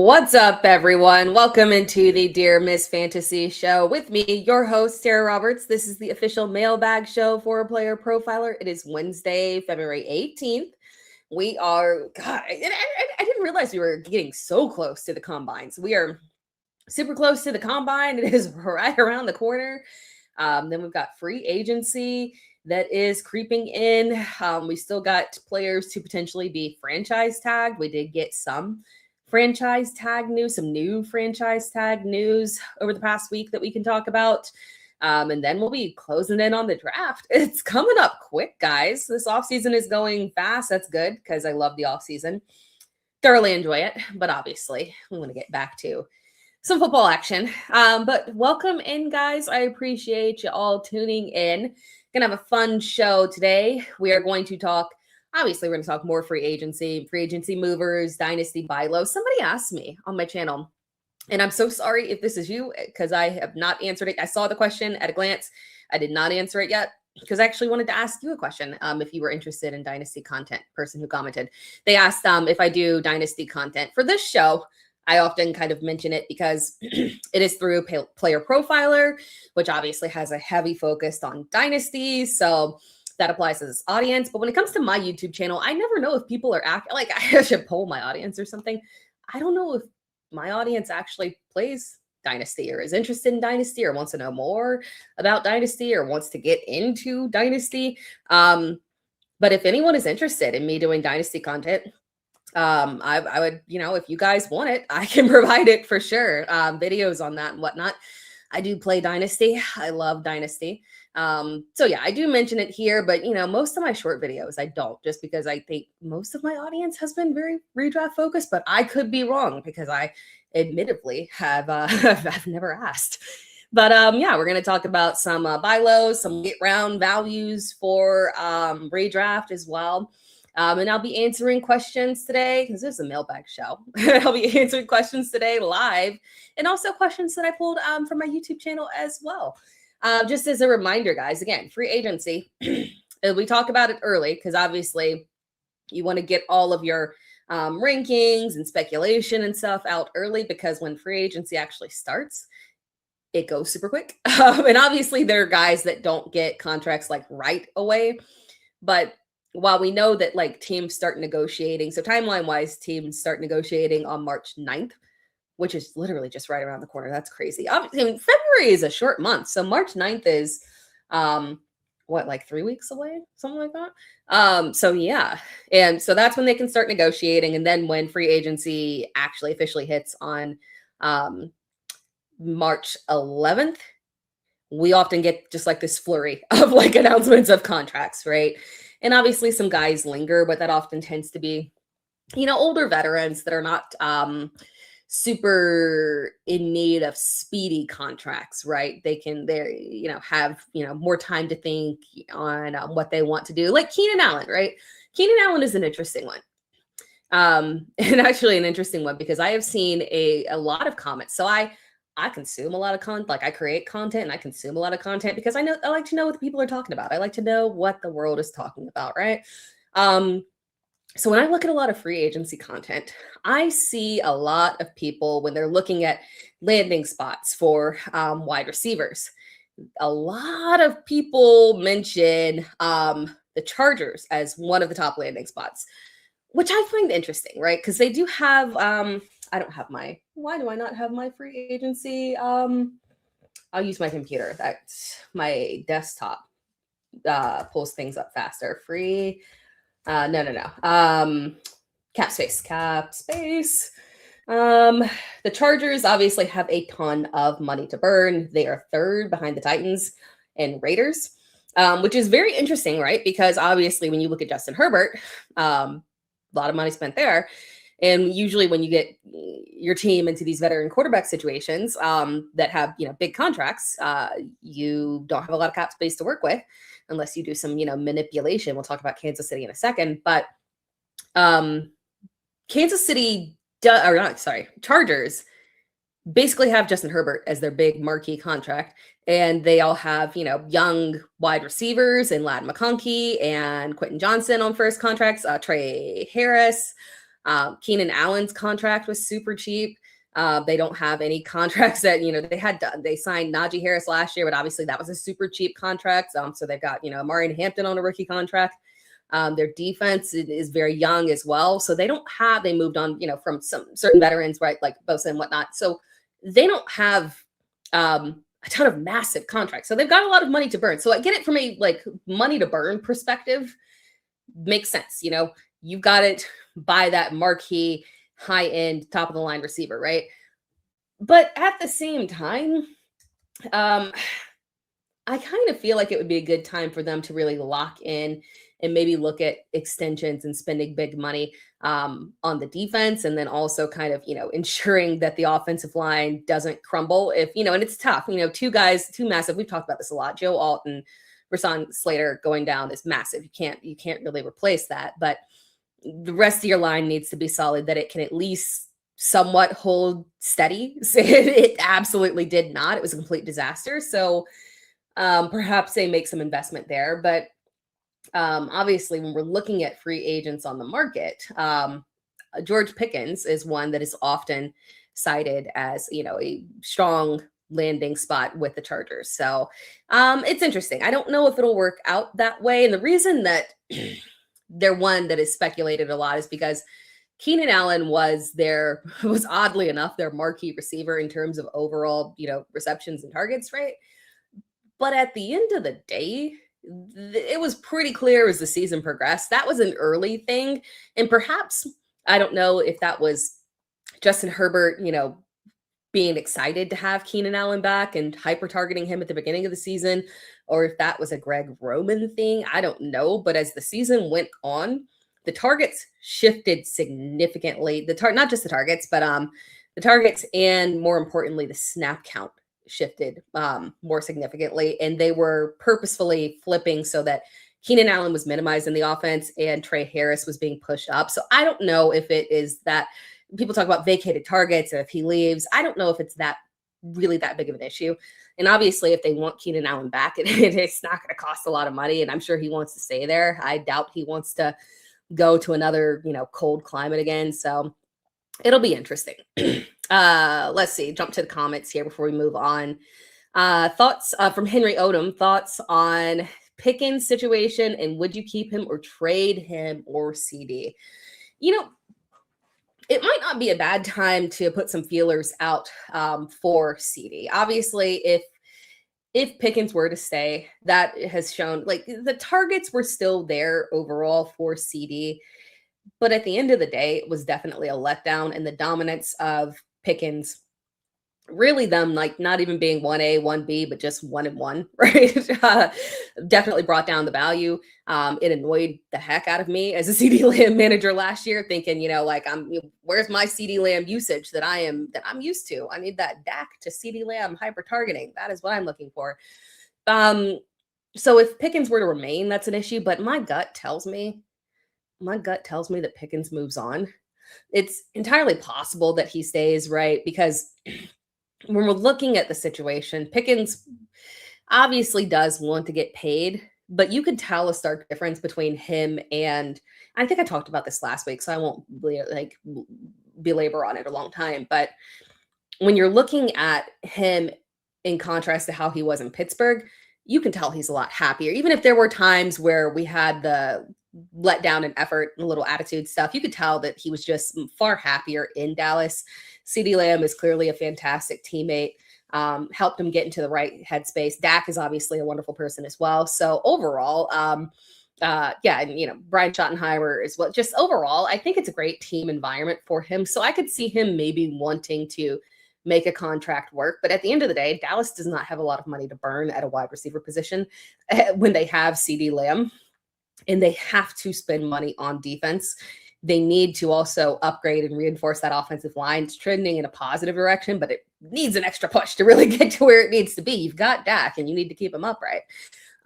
What's up, everyone? Welcome into the Dear Miss Fantasy Show with me, your host, Sarah Roberts. This is the official mailbag show for a player profiler. It is Wednesday, February 18th. We are, God, I didn't realize we were getting so close to the combines. We are super close to the combine. It is right around the corner. Then we've got free agency that is creeping in. We still got players to potentially be franchise tagged. We did get some franchise tag news, some new franchise tag news over the past week that we can talk about. And then we'll be closing in on the draft. It's coming up quick, guys. This offseason is going fast. That's good because I love the offseason. Thoroughly enjoy it. But obviously, we want to get back to some football action. But welcome in, guys. I appreciate you all tuning in. Gonna have a fun show today. We are going to talk, obviously, we're going to talk more free agency movers, dynasty buy low. Somebody asked me on my channel, and I'm so sorry if this is you because I have not answered it. I saw the question at a glance. I did not answer it yet because I actually wanted to ask you a question if you were interested in dynasty content, person who commented. They asked if I do dynasty content. For this show, I often kind of mention it because it is through Player Profiler, which obviously has a heavy focus on dynasties. So that applies to this audience. But when it comes to my YouTube channel, I never know if people are like I should poll my audience or something. I don't know if my audience actually plays Dynasty or is interested in Dynasty or wants to know more about Dynasty or wants to get into Dynasty. But if anyone is interested in me doing Dynasty content, I would, if you guys want it, I can provide it for sure. Videos on that and whatnot. I do play Dynasty. I love Dynasty. So yeah, I do mention it here, but most of my short videos, I don't, just because I think most of my audience has been very redraft focused, but I could be wrong because I admittedly have, I've never asked. But yeah, we're going to talk about some buy lows, some late round values for redraft as well. And I'll be answering questions today because this is a mailbag show. I'll be answering questions today live and also questions that I pulled from my YouTube channel as well. Just as a reminder, guys, again, free agency. We talk about it early because obviously you want to get all of your rankings and speculation and stuff out early because when free agency actually starts, it goes super quick. And obviously there are guys that don't get contracts like right away. But while we know that like teams start negotiating, so timeline wise, teams start negotiating on March 9th, which is literally just right around the corner. That's crazy. February is a short month. So March 9th is, like 3 weeks away, something like that. So yeah. And so that's when they can start negotiating. And then when free agency actually officially hits on March 11th, we often get just like this flurry of like announcements of contracts, right? And obviously some guys linger, but that often tends to be, older veterans that are not super in need of speedy contracts, right? They have, more time to think on what they want to do. Like Keenan Allen, right? Keenan Allen is an interesting one. And actually an interesting one because I have seen a lot of comments. So I consume a lot of content, like I create content and I consume a lot of content because I like to know what the people are talking about. I like to know what the world is talking about, right? So when I look at a lot of free agency content, I see a lot of people when they're looking at landing spots for wide receivers. A lot of people mention the Chargers as one of the top landing spots, which I find interesting, right? Because they do have, why do I not have my free agency? I'll use my computer. That's my desktop pulls things up faster. Free. No. Cap space. The Chargers obviously have a ton of money to burn. They are third behind the Titans and Raiders, which is very interesting, right? Because obviously when you look at Justin Herbert, a lot of money spent there. And usually when you get your team into these veteran quarterback situations that have, big contracts, you don't have a lot of cap space to work with unless you do some, manipulation. We'll talk about Kansas City in a second. But Chargers basically have Justin Herbert as their big marquee contract. And they all have, young wide receivers and Ladd McConkey and Quentin Johnson on first contracts, Trey Harris. Keenan Allen's contract was super cheap. They don't have any contracts that, they signed Najee Harris last year, but obviously that was a super cheap contract. So they've got, Amari and Hampton on a rookie contract. Their defense is very young as well. So they moved on, from some certain veterans, right? Like Bosa and whatnot. So they don't have a ton of massive contracts. So they've got a lot of money to burn. So I get it from a money to burn perspective. Makes sense. You've got it by that marquee, high end, top of the line receiver, right? But at the same time, I kind of feel like it would be a good time for them to really lock in and maybe look at extensions and spending big money on the defense. And then also kind of, ensuring that the offensive line doesn't crumble and it's tough, two massive, we've talked about this a lot. Joe Alt and Rashawn Slater going down is massive. You can't really replace that, but the rest of your line needs to be solid, that it can at least somewhat hold steady. It absolutely did not. It was a complete disaster. So perhaps they make some investment there. But obviously, when we're looking at free agents on the market, George Pickens is one that is often cited as, a strong landing spot with the Chargers. So it's interesting. I don't know if it'll work out that way. And the reason that they're one that is speculated a lot is because Keenan Allen was oddly enough their marquee receiver in terms of overall, receptions and targets, right? But at the end of the day, it was pretty clear as the season progressed. That was an early thing. And perhaps, I don't know if that was Justin Herbert, being excited to have Keenan Allen back and hyper targeting him at the beginning of the season, or if that was a Greg Roman thing. I don't know. But as the season went on, the targets shifted significantly. Not just the targets, but the targets and more importantly, the snap count shifted more significantly. And they were purposefully flipping so that Keenan Allen was minimized in the offense and Trey Harris was being pushed up. So I don't know if it is that people talk about vacated targets and if he leaves. I don't know if it's really that big of an issue. And obviously, if they want Keenan Allen back, it's not going to cost a lot of money. And I'm sure he wants to stay there. I doubt he wants to go to another, cold climate again. So it'll be interesting. Let's see, jump to the comments here before we move on. Thoughts from Henry Odom, thoughts on Pickens' situation and would you keep him or trade him or CD? It might not be a bad time to put some feelers out for CD. Obviously, if Pickens were to stay, that has shown the targets were still there overall for CD. But at the end of the day, it was definitely a letdown, and the dominance of Pickens, really them not even being 1A, 1B, but just 1 and 1, right? Definitely brought down the value. It annoyed the heck out of me as a CD Lamb manager last year, thinking, where's my CD Lamb usage that I'm used to? I need that Dak to CD Lamb hyper targeting. That is what I'm looking for. So if Pickens were to remain, that's an issue. But my gut tells me that Pickens moves on. It's entirely possible that he stays, right? Because when we're looking at the situation, Pickens obviously does want to get paid, but you could tell a stark difference between him and, I think I talked about this last week, so I won't belabor on it a long time. But when you're looking at him in contrast to how he was in Pittsburgh, you can tell he's a lot happier. Even if there were times where we had the let down in effort, a little attitude stuff, you could tell that he was just far happier in Dallas. CeeDee Lamb is clearly a fantastic teammate, helped him get into the right headspace. Dak is obviously a wonderful person as well. So overall, and Brian Schottenheimer as well. Just overall, I think it's a great team environment for him. So I could see him maybe wanting to make a contract work. But at the end of the day, Dallas does not have a lot of money to burn at a wide receiver position when they have CeeDee Lamb, and they have to spend money on defense. They need to also upgrade and reinforce that offensive line. It's trending in a positive direction, but it needs an extra push to really get to where it needs to be. You've got Dak, and you need to keep him upright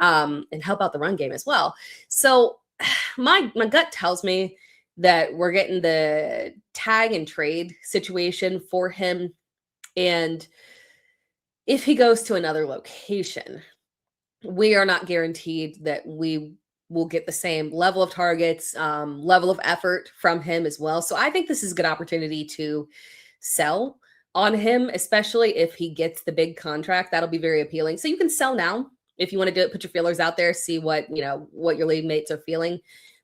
and help out the run game as well. So my gut tells me that we're getting the tag and trade situation for him. And if he goes to another location, we are not guaranteed that we will get the same level of targets, level of effort from him as well. So I think this is a good opportunity to sell on him, especially if he gets the big contract. That'll be very appealing. So you can sell now if you want to do it, put your feelers out there, see what, what your league mates are feeling.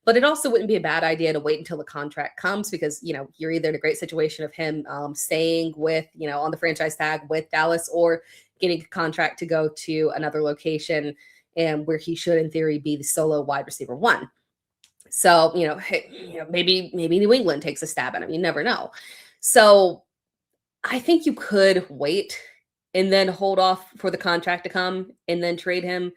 But it also wouldn't be a bad idea to wait until the contract comes because, you're either in a great situation of him staying with, on the franchise tag with Dallas or getting a contract to go to another location and where he should, in theory, be the solo wide receiver one. So, maybe New England takes a stab at him. You never know. So I think you could wait and then hold off for the contract to come and then trade him.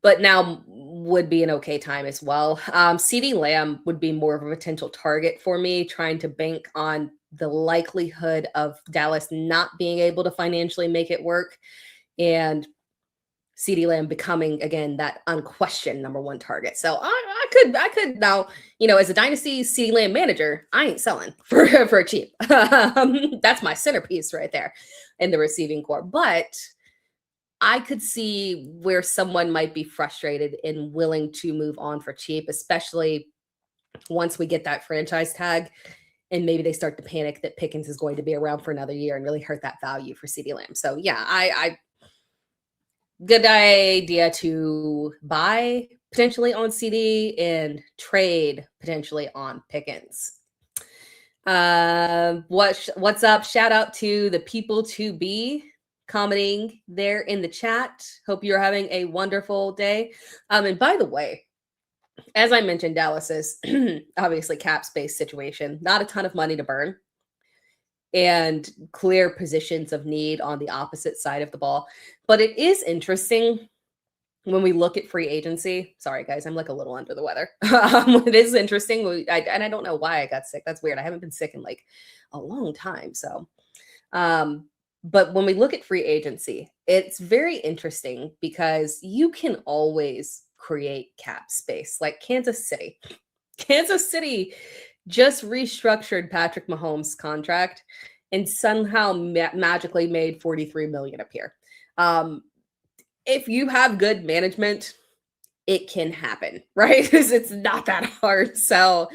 But now would be an okay time as well. CeeDee Lamb would be more of a potential target for me, trying to bank on the likelihood of Dallas not being able to financially make it work. And CeeDee Lamb becoming, again, that unquestioned number one target. So I could now, as a Dynasty CeeDee Lamb manager, I ain't selling for cheap. That's my centerpiece right there in the receiving core. But I could see where someone might be frustrated and willing to move on for cheap, especially once we get that franchise tag and maybe they start to panic that Pickens is going to be around for another year and really hurt that value for CeeDee Lamb. So yeah, I good idea to buy potentially on CD and trade potentially on Pickens. What's up? Shout out to the people to be commenting there in the chat. Hope you're having a wonderful day. And by the way, as I mentioned, Dallas is obviously cap space situation, not a ton of money to burn, and clear positions of need on the opposite side of the ball. But it is interesting when we look at free agency. Sorry, guys, I'm like a little under the weather. It is interesting. And I don't know why I got sick. That's weird. I haven't been sick in like a long time. So, but when we look at free agency, it's very interesting because you can always create cap space. Like Kansas City just restructured Patrick Mahomes' contract and somehow magically made $43 million appear. If you have good management, it can happen, right? Because it's not that hard. So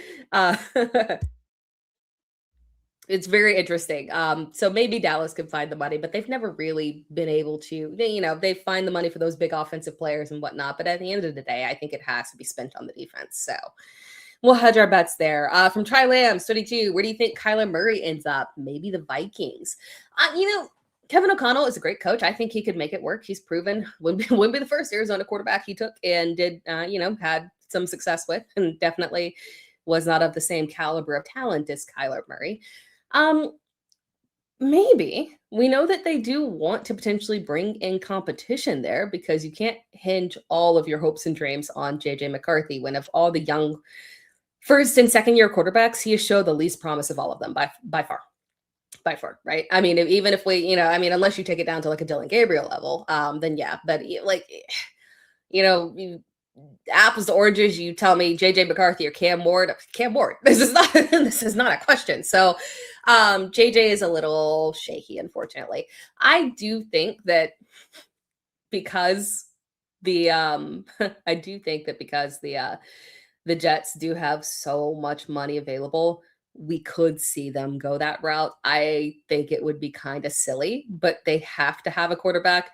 it's very interesting. So maybe Dallas could find the money, but they've never really been able to. They find the money for those big offensive players and whatnot. But at the end of the day, I think it has to be spent on the defense. So we'll hedge our bets there. From Tri Lambs 32, where do you think Kyler Murray ends up? Maybe the Vikings. Kevin O'Connell is a great coach. I think he could make it work. He's proven wouldn't be the first Arizona quarterback he took and did, had some success with, and definitely was not of the same caliber of talent as Kyler Murray. Maybe we know that they do want to potentially bring in competition there because you can't hinge all of your hopes and dreams on JJ McCarthy when of all the young first and second year quarterbacks, he has showed the least promise of all of them by far, right? I mean, even if we, unless you take it down to like a Dylan Gabriel level, then yeah, but like, apples to oranges, you tell me JJ McCarthy or Cam Ward. This is not a question. So JJ is a little shaky, unfortunately. I do think that because the the Jets do have so much money available, we could see them go that route. I think it would be kind of silly, but they have to have a quarterback.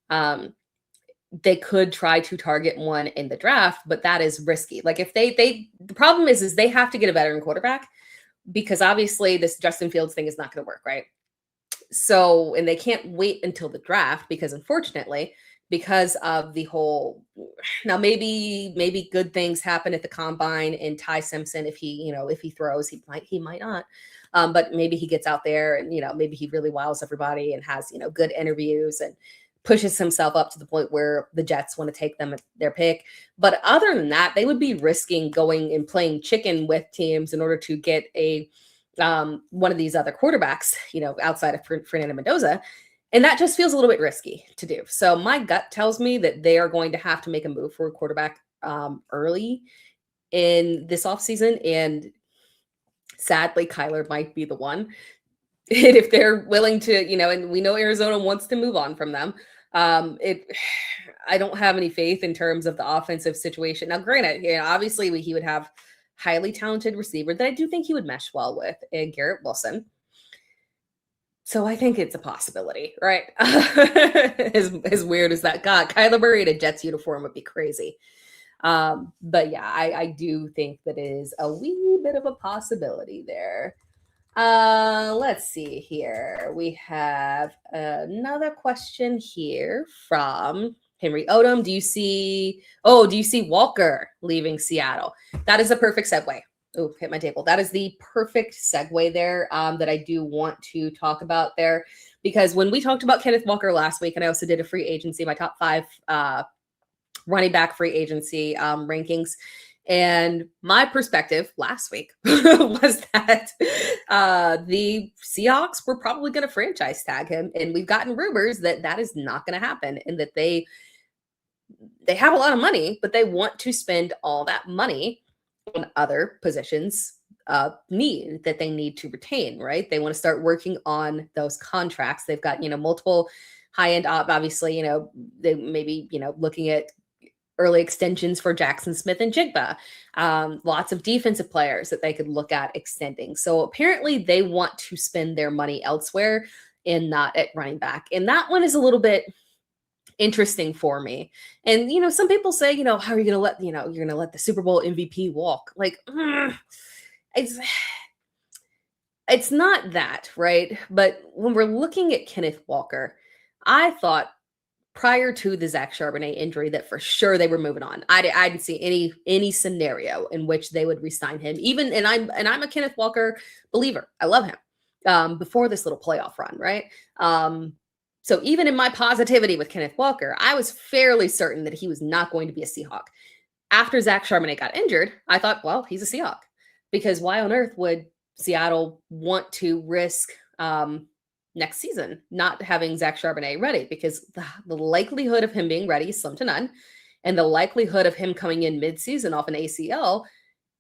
They could try to target one in the draft, but that is risky. Like if the problem is they have to get a veteran quarterback because obviously this Justin Fields thing is not going to work, right? So, and they can't wait until the draft because unfortunately, because of the whole, now maybe good things happen at the combine and Ty Simpson, if he throws, he might not. But maybe he gets out there and, maybe he really wows everybody and has, good interviews and pushes himself up to the point where the Jets want to take them at their pick. But other than that, they would be risking going and playing chicken with teams in order to get a one of these other quarterbacks, outside of Fernando Mendoza. And that just feels a little bit risky to do. So my gut tells me that they are going to have to make a move for a quarterback early in this offseason. And sadly, Kyler might be the one. And if they're willing to, and we know Arizona wants to move on from them, It I don't have any faith in terms of the offensive situation. Now, granted, obviously he would have highly talented receiver that I do think he would mesh well with, and Garrett Wilson. So I think it's a possibility, right? As weird as that got, Kyler Murray in a Jets uniform would be crazy. But yeah, I do think that it is a wee bit of a possibility there. Let's see here. We have another question here from Henry Odom. Do you see Walker leaving Seattle? That is a perfect segue. Oh, hit my table. That is the perfect segue there that I do want to talk about there, because when we talked about Kenneth Walker last week, and I also did a free agency, my top 5 running back free agency rankings. And my perspective last week was that the Seahawks were probably going to franchise tag him. And we've gotten rumors that that is not going to happen, and that they have a lot of money, but they want to spend all that money on other positions that they need to retain, right? They want to start working on those contracts. They've got, multiple high-end, obviously, they maybe, looking at early extensions for Jackson Smith and Jigba. Lots of defensive players that they could look at extending. So apparently they want to spend their money elsewhere and not at running back. And that one is a little bit interesting for me. And, some people say, how are you going to let, you're going to let the Super Bowl MVP walk? Like, it's not that, right? But when we're looking at Kenneth Walker, I thought prior to the Zach Charbonnet injury that for sure they were moving on. I didn't see any scenario in which they would re-sign him. And I'm a Kenneth Walker believer. I love him. Before this little playoff run, right? So even in my positivity with Kenneth Walker, I was fairly certain that he was not going to be a Seahawk. After Zach Charbonnet got injured, I thought, well, he's a Seahawk, because why on earth would Seattle want to risk next season not having Zach Charbonnet ready? Because the likelihood of him being ready is slim to none. And the likelihood of him coming in mid-season off an ACL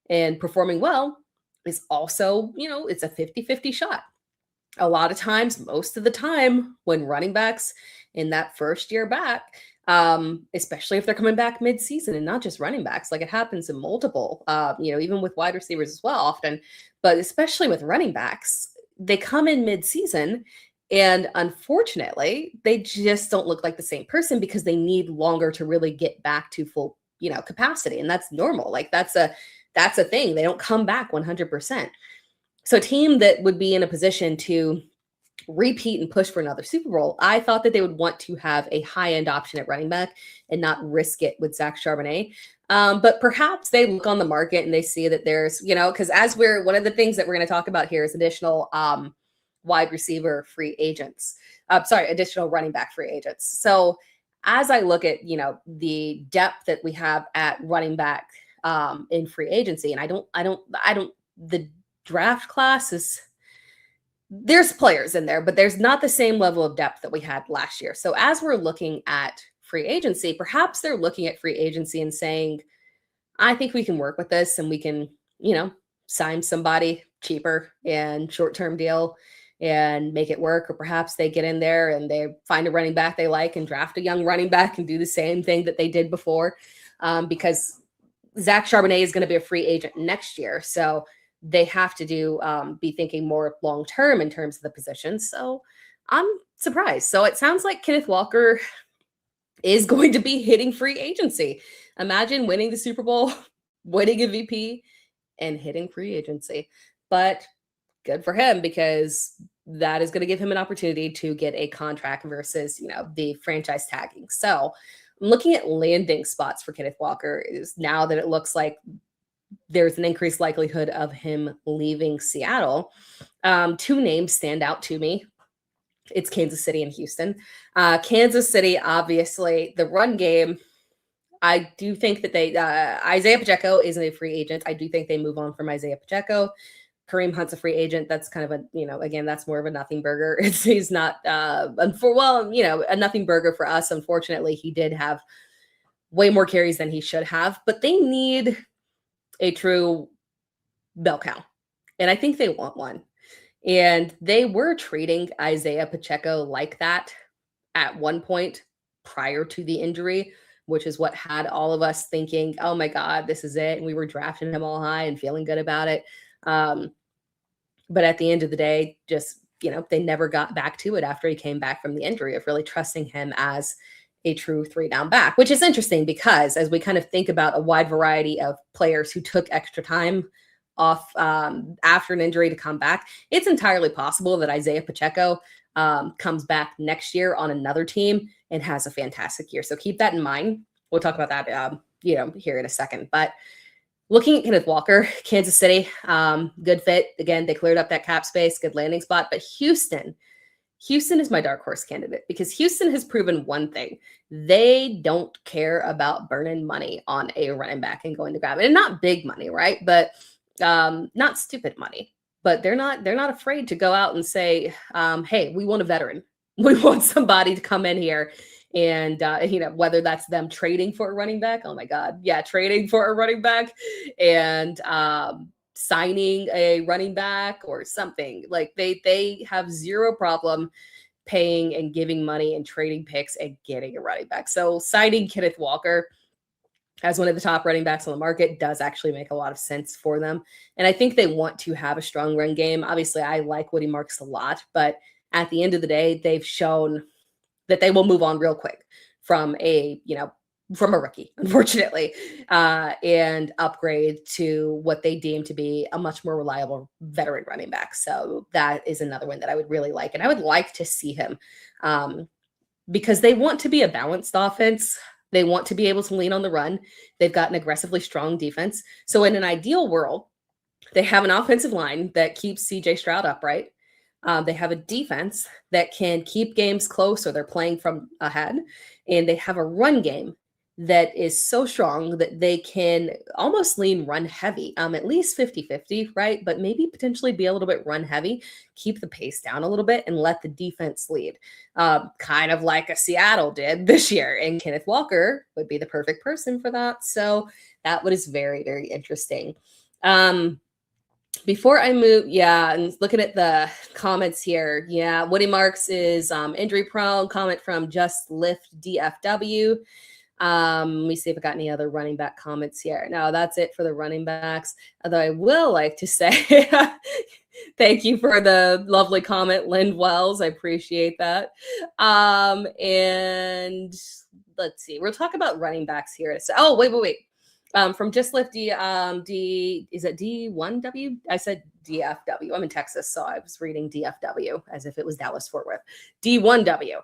and performing well is also, it's a 50-50 shot. A lot of times, most of the time, when running backs in that first year back, especially if they're coming back mid-season, and not just running backs, like it happens in multiple, even with wide receivers as well often, but especially with running backs, they come in mid-season and unfortunately they just don't look like the same person, because they need longer to really get back to full, capacity. And that's normal. Like that's a thing. They don't come back 100%. So a team that would be in a position to repeat and push for another Super Bowl, I thought that they would want to have a high-end option at running back and not risk it with Zach Charbonnet. But perhaps they look on the market and they see that there's, because one of the things that we're going to talk about here is additional wide receiver free agents. Additional running back free agents. So as I look at, the depth that we have at running back in free agency, and the draft class there's players in there, but there's not the same level of depth that we had last year. So as we're looking at free agency, perhaps they're looking at free agency and saying, I think we can work with this, and we can, sign somebody cheaper and short-term deal and make it work. Or perhaps they get in there and they find a running back they like and draft a young running back and do the same thing that they did before, because Zach Charbonnet is going to be a free agent next year. So they have to be thinking more long-term in terms of the position. So I'm surprised. So it sounds like Kenneth Walker is going to be hitting free agency. Imagine winning the Super Bowl, winning a VP, and hitting free agency. But good for him, because that is going to give him an opportunity to get a contract versus, the franchise tagging. So I'm looking at landing spots for Kenneth Walker is now that it looks like there's an increased likelihood of him leaving Seattle. 2 names stand out to me. It's Kansas City and Houston. Kansas City, obviously, the run game, I do think that Isaiah Pacheco is a free agent. I do think they move on from Isaiah Pacheco. Kareem Hunt's a free agent. That's kind of again, that's more of a nothing burger. He's not, a nothing burger for us. Unfortunately, he did have way more carries than he should have, but they need a true bell cow. And I think they want one. And they were treating Isaiah Pacheco like that at one point prior to the injury, which is what had all of us thinking, oh my God, this is it. And we were drafting him all high and feeling good about it. But at the end of the day, just, they never got back to it after he came back from the injury of really trusting him as a true 3-down back, which is interesting because as we kind of think about a wide variety of players who took extra time off after an injury to come back, it's entirely possible that Isaiah Pacheco comes back next year on another team and has a fantastic year. So keep that in mind. We'll talk about that, here in a second. But looking at Kenneth Walker, Kansas City, good fit. Again, they cleared up that cap space, good landing spot. But Houston is my dark horse candidate because Houston has proven one thing. They don't care about burning money on a running back and going to grab it. And not big money, right? But not stupid money. But they're not afraid to go out and say, hey, we want a veteran. We want somebody to come in here. And, whether that's them trading for a running back. Oh, my God. Yeah, trading for a running back and signing a running back or something. Like they have zero problem paying and giving money and trading picks and getting a running back. So signing Kenneth Walker as one of the top running backs on the market does actually make a lot of sense for them. And I think they want to have a strong run game. Obviously, I like Woody Marks a lot, but at the end of the day, they've shown that they will move on real quick from a rookie, unfortunately, and upgrade to what they deem to be a much more reliable veteran running back. So that is another one that I would really like. And I would like to see him because they want to be a balanced offense. They want to be able to lean on the run. They've got an aggressively strong defense. So in an ideal world, they have an offensive line that keeps CJ Stroud upright. They have a defense that can keep games close or they're playing from ahead. And they have a run game that is so strong that they can almost lean run heavy, at least 50-50, right? But maybe potentially be a little bit run heavy, keep the pace down a little bit and let the defense lead, kind of like a Seattle did this year. And Kenneth Walker would be the perfect person for that. So that one is very, very interesting. Before I move, and looking at the comments here, Woody Marks is injury prone. Comment from Just Lift DFW. Let me see if I got any other running back comments here. No, that's it for the running backs. Although I will like to say thank you for the lovely comment, Lynn Wells. I appreciate that. And let's see. We'll talk about running backs here. So, oh, wait. From Just Lift D, is it D1W? I said DFW. I'm in Texas, so I was reading DFW as if it was Dallas Fort Worth. D1W.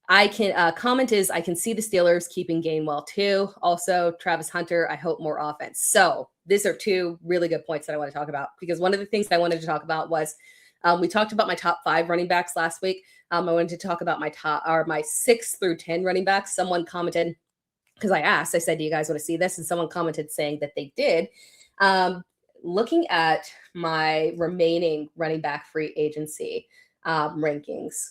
I can comment is I can see the Steelers keeping Gainwell too. Also, Travis Hunter, I hope more offense. So these are two really good points that I want to talk about because one of the things I wanted to talk about was we talked about my top 5 running backs last week. I wanted to talk about my 6 through 10 running backs. Someone commented because I said, do you guys want to see this? And someone commented saying that they did. Looking at my remaining running back free agency rankings.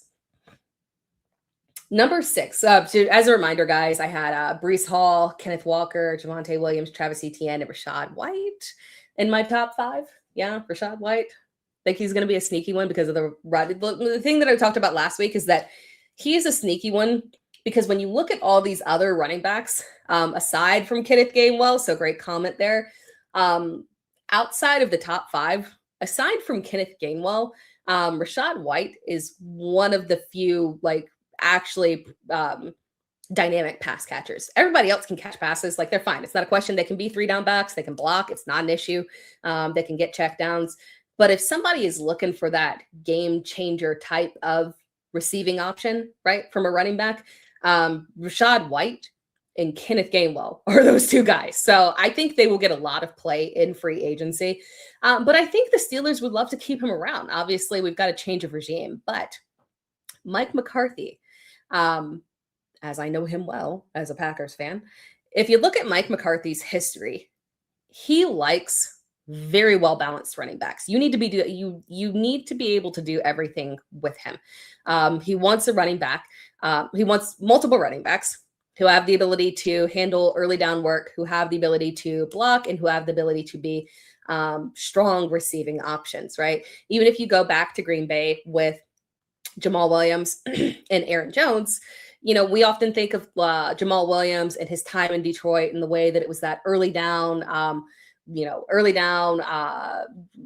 Number 6, as a reminder, guys, I had Breece Hall, Kenneth Walker, Javonte Williams, Travis Etienne, and Rachaad White in my top 5. Yeah, Rachaad White. I think he's going to be a sneaky one because of the thing that I talked about last week is that he's a sneaky one because when you look at all these other running backs, aside from Kenneth Gainwell, so great comment there, outside of the top 5, aside from Kenneth Gainwell, Rachaad White is one of the few actually dynamic pass catchers. Everybody else can catch passes. They're fine. It's not a question. They can be 3-down backs. They can block. It's not an issue. They can get check downs. But if somebody is looking for that game changer type of receiving option, right, from a running back, Rachaad White and Kenneth Gainwell are those two guys. So I think they will get a lot of play in free agency. But I think the Steelers would love to keep him around. Obviously, we've got a change of regime. But Mike McCarthy, as I know him well as a Packers fan, if you look at Mike McCarthy's history, he likes very well balanced running backs. You need to be able to do everything with him. He wants a running back. He wants multiple running backs who have the ability to handle early down work, who have the ability to block, and who have the ability to be strong receiving options, right? Even if you go back to Green Bay with Jamal Williams and Aaron Jones, we often think of Jamal Williams and his time in Detroit and the way that it was that early down,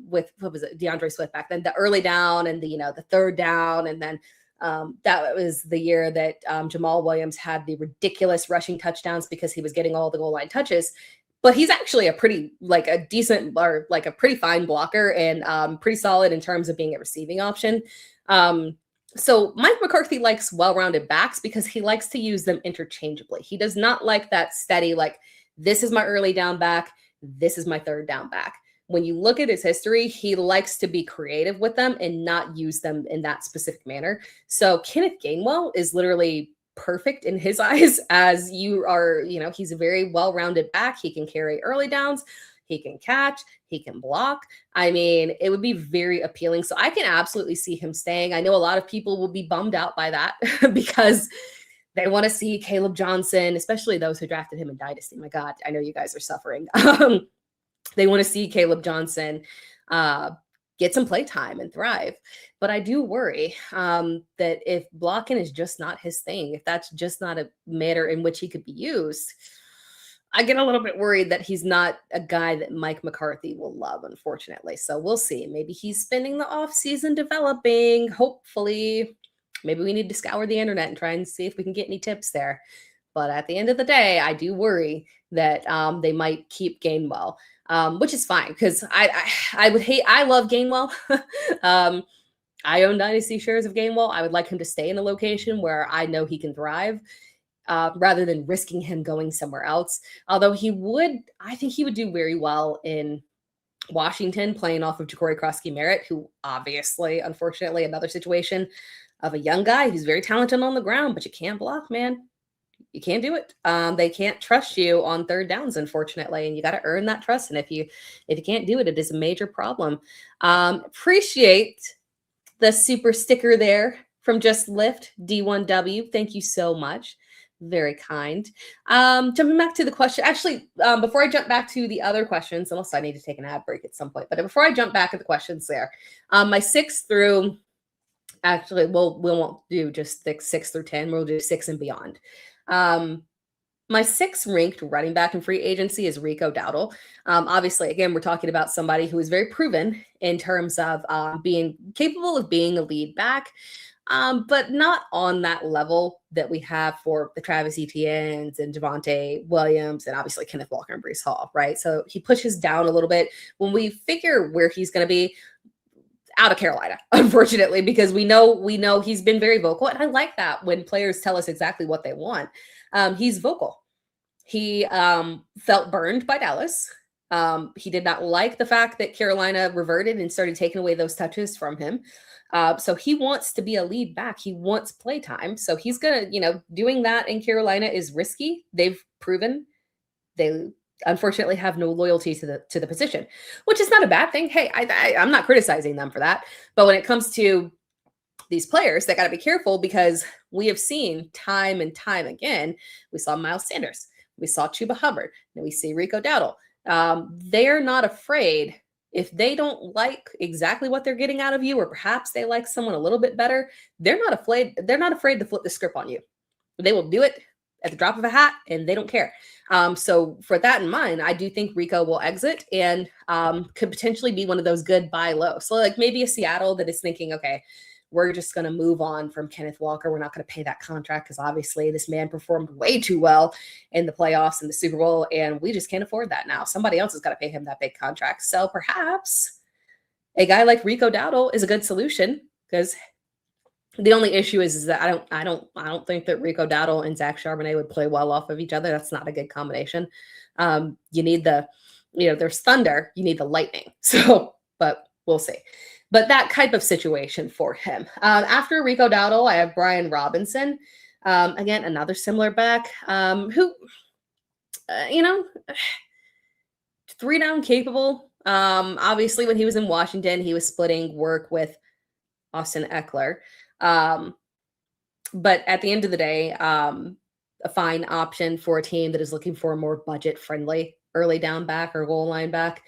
with, what was it, DeAndre Swift back then, the early down and the third down. And then that was the year that Jamal Williams had the ridiculous rushing touchdowns because he was getting all the goal line touches. But he's actually a pretty fine blocker and pretty solid in terms of being a receiving option. So Mike McCarthy likes well-rounded backs because he likes to use them interchangeably. He does not like that steady, like, this is my early down back, this is my third down back. When you look at his history, he likes to be creative with them and not use them in that specific manner. So Kenneth Gainwell is literally perfect in his eyes, as you are, he's a very well-rounded back. He can carry early downs. He can catch, he can block. I mean, it would be very appealing. So I can absolutely see him staying. I know a lot of people will be bummed out by that because they want to see Caleb Johnson, especially those who drafted him in Dynasty. My God, I know you guys are suffering. They want to see Caleb Johnson get some play time and thrive. But I do worry that if blocking is just not his thing, if that's just not a manner in which he could be used, I get a little bit worried that he's not a guy that Mike McCarthy will love, unfortunately. So we'll see. Maybe he's spending the offseason developing. Hopefully, maybe we need to scour the internet and try and see if we can get any tips there. But at the end of the day, I do worry that they might keep Gainwell, which is fine because I love Gainwell. I own Dynasty shares of Gainwell. I would like him to stay in a location where I know he can thrive. Rather than risking him going somewhere else. Although I think he would do very well in Washington playing off of Ja'Cory Krosky-Merritt, who obviously, unfortunately, another situation of a young guy who's very talented on the ground, but you can't block, man. You can't do it. They can't trust you on third downs, unfortunately, and you got to earn that trust. And if you can't do it, it is a major problem. Appreciate the super sticker there from Just Lift D1W. Thank you so much. Very kind. Jumping back to the question, actually, before I jump back to the other questions, unless I need to take an ad break at some point, but before I jump back at the questions there, my 6 through, actually, we won't do just 6 through 10. We'll do 6 and beyond. My 6th ranked running back in free agency is Rico Dowdle. Obviously, again, we're talking about somebody who is very proven in terms of being capable of being a lead back. But not on that level that we have for the Travis Etiennes and Javonte Williams and obviously Kenneth Walker and Breece Hall, right? So he pushes down a little bit when we figure where he's going to be out of Carolina, unfortunately, because we know he's been very vocal. And I like that when players tell us exactly what they want. He's vocal. He felt burned by Dallas. He did not like the fact that Carolina reverted and started taking away those touches from him. So he wants to be a lead back. He wants play time. So he's going to, doing that in Carolina is risky. They've proven they unfortunately have no loyalty to the position, which is not a bad thing. Hey, I'm not criticizing them for that. But when it comes to these players, they got to be careful because we have seen time and time again, we saw Miles Sanders, we saw Chuba Hubbard, and we see Rico Dowdle. They're not afraid. If they don't like exactly what they're getting out of you, or perhaps they like someone a little bit better, they're not afraid to flip the script on you. They will do it at the drop of a hat and they don't care. So for that in mind, I do think Rico will exit and could potentially be one of those good buy low. So like maybe a Seattle that is thinking, okay, we're just going to move on from Kenneth Walker. We're not going to pay that contract because obviously this man performed way too well in the playoffs and the Super Bowl, and we just can't afford that now. Somebody else has got to pay him that big contract. So perhaps a guy like Rico Dowdle is a good solution because the only issue is that I don't think that Rico Dowdle and Zach Charbonnet would play well off of each other. That's not a good combination. You need there's thunder, you need the lightning. So, but we'll see. But that type of situation for him. After Rico Dowdle, I have Brian Robinson. Again, another similar back who, 3-down capable. Obviously, when he was in Washington, he was splitting work with Austin Eckler. But at the end of the day, a fine option for a team that is looking for a more budget-friendly early down back or goal line back.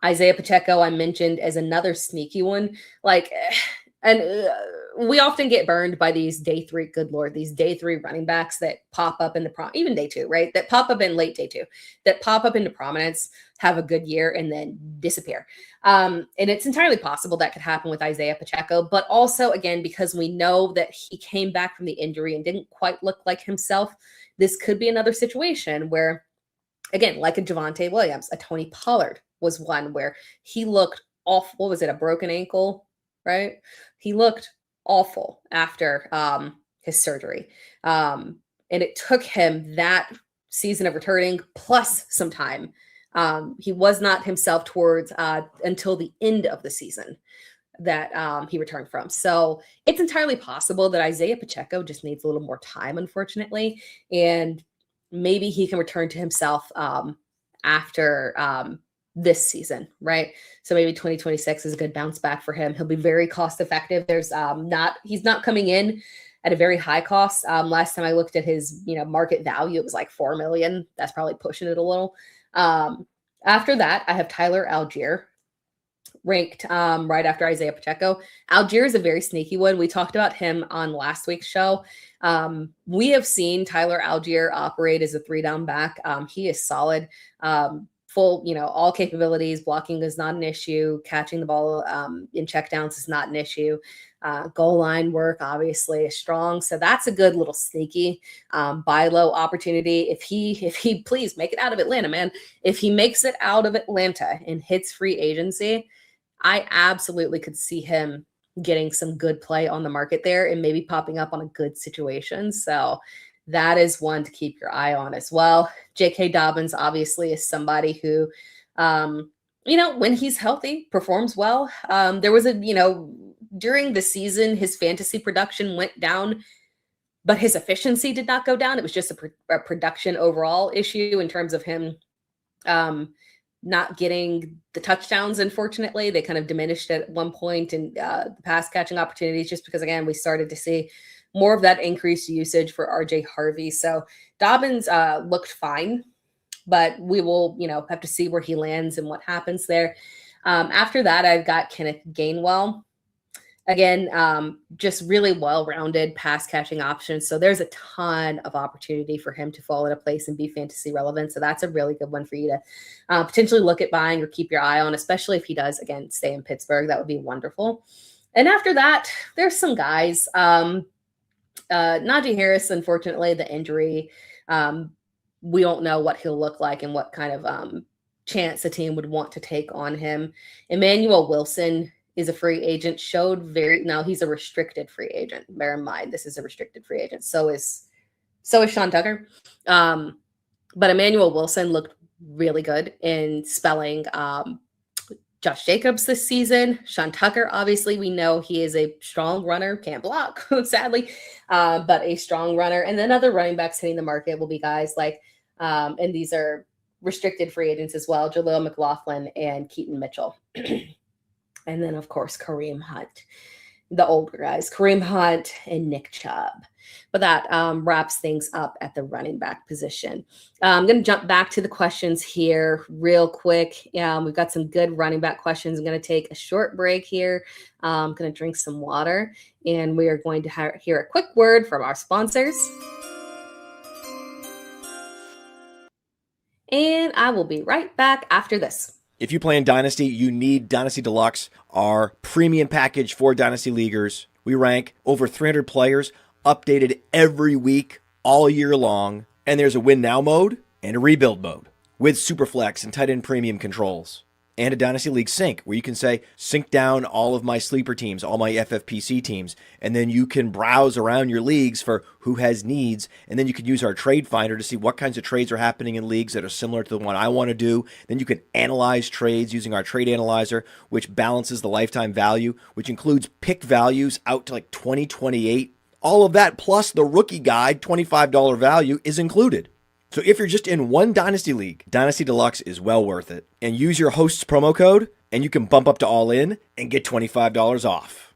Isaiah Pacheco, I mentioned as another sneaky one. And we often get burned by these day 3, good Lord, these day 3 running backs that pop up in the even day 2, right? That pop up in late day 2, that pop up into prominence, have a good year, and then disappear. And it's entirely possible that could happen with Isaiah Pacheco, but also, again, because we know that he came back from the injury and didn't quite look like himself, this could be another situation where, again, like a Javonte Williams, a Tony Pollard was one where he looked awful. What was it? A broken ankle, right? He looked awful after his surgery. And it took him that season of returning plus some time. He was not himself towards until the end of the season that he returned from. So it's entirely possible that Isaiah Pacheco just needs a little more time, unfortunately. And maybe he can return to himself after this season, right? So maybe 2026 is a good bounce back for him. He'll be very cost effective. He's not coming in at a very high cost. Last time I looked at his, market value, it was like 4 million. That's probably pushing it a little. After that, I have Tyler Algier ranked right after Isaiah Pacheco. Algier is a very sneaky one. We talked about him on last week's show. We have seen Tyler Algier operate as a 3-down back. He is solid. Full, all capabilities. Blocking is not an issue. Catching the ball in checkdowns is not an issue. Goal line work, obviously, is strong. So that's a good little sneaky buy low opportunity. If he please make it out of Atlanta, man. If he makes it out of Atlanta and hits free agency, I absolutely could see him getting some good play on the market there and maybe popping up on a good situation. So that is one to keep your eye on as well. J.K. Dobbins obviously is somebody who, when he's healthy, performs well. There was during the season, his fantasy production went down, but his efficiency did not go down. It was just a production overall issue in terms of him not getting the touchdowns. Unfortunately, they kind of diminished at one point in the pass catching opportunities, just because, again, we started to see more of that increased usage for RJ Harvey. So Dobbins looked fine, but we will, have to see where he lands and what happens there. After that, I've got Kenneth Gainwell. Again, just really well-rounded pass catching options. So there's a ton of opportunity for him to fall into place and be fantasy relevant. So that's a really good one for you to potentially look at buying or keep your eye on, especially if he does, again, stay in Pittsburgh. That would be wonderful. And after that, there's some guys. Najee Harris, unfortunately, the injury, we don't know what he'll look like and what kind of chance the team would want to take on him. Emmanuel Wilson is a free agent, now he's a restricted free agent. Bear in mind, this is a restricted free agent. So is Sean Tucker. But Emmanuel Wilson looked really good in spelling Josh Jacobs this season. Sean Tucker, obviously, we know he is a strong runner, can't block, sadly, but a strong runner. And then other running backs hitting the market will be guys like, and these are restricted free agents as well, Jaleel McLaughlin and Keaton Mitchell. And then, of course, Kareem Hunt, the older guys, Kareem Hunt and Nick Chubb. But that wraps things up at the running back position. I'm going to jump back to the questions here real quick. We've got some good running back questions. I'm going to take a short break here. I'm going to drink some water, and we are going to hear a quick word from our sponsors. And I will be right back after this. If you play in Dynasty, you need Dynasty Deluxe, our premium package for Dynasty Leaguers. We rank over 300 players, updated every week, all year long. And there's a win now mode and a rebuild mode with Superflex and tight end premium controls. And a Dynasty League sync where you can say, sync down all of my sleeper teams, all my FFPC teams. And then you can browse around your leagues for who has needs. And then you can use our trade finder to see what kinds of trades are happening in leagues that are similar to the one I want to do. Then you can analyze trades using our trade analyzer, which balances the lifetime value, which includes pick values out to like 2028. All of that plus the rookie guide, $25 value is included. So if you're just in one Dynasty League, Dynasty Deluxe is well worth it. And use your host's promo code, and you can bump up to all in and get $25 off.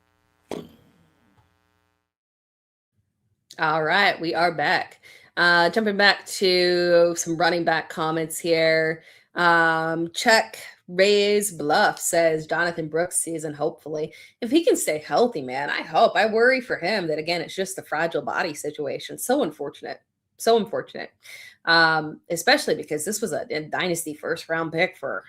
All right, we are back. Jumping back to some running back comments here. Check Ray's Bluff says Jonathan Brooks season, hopefully. If he can stay healthy, man, I hope. I worry for him that, again, it's just a fragile body situation. So unfortunate. So unfortunate. Especially because this was a Dynasty first round pick for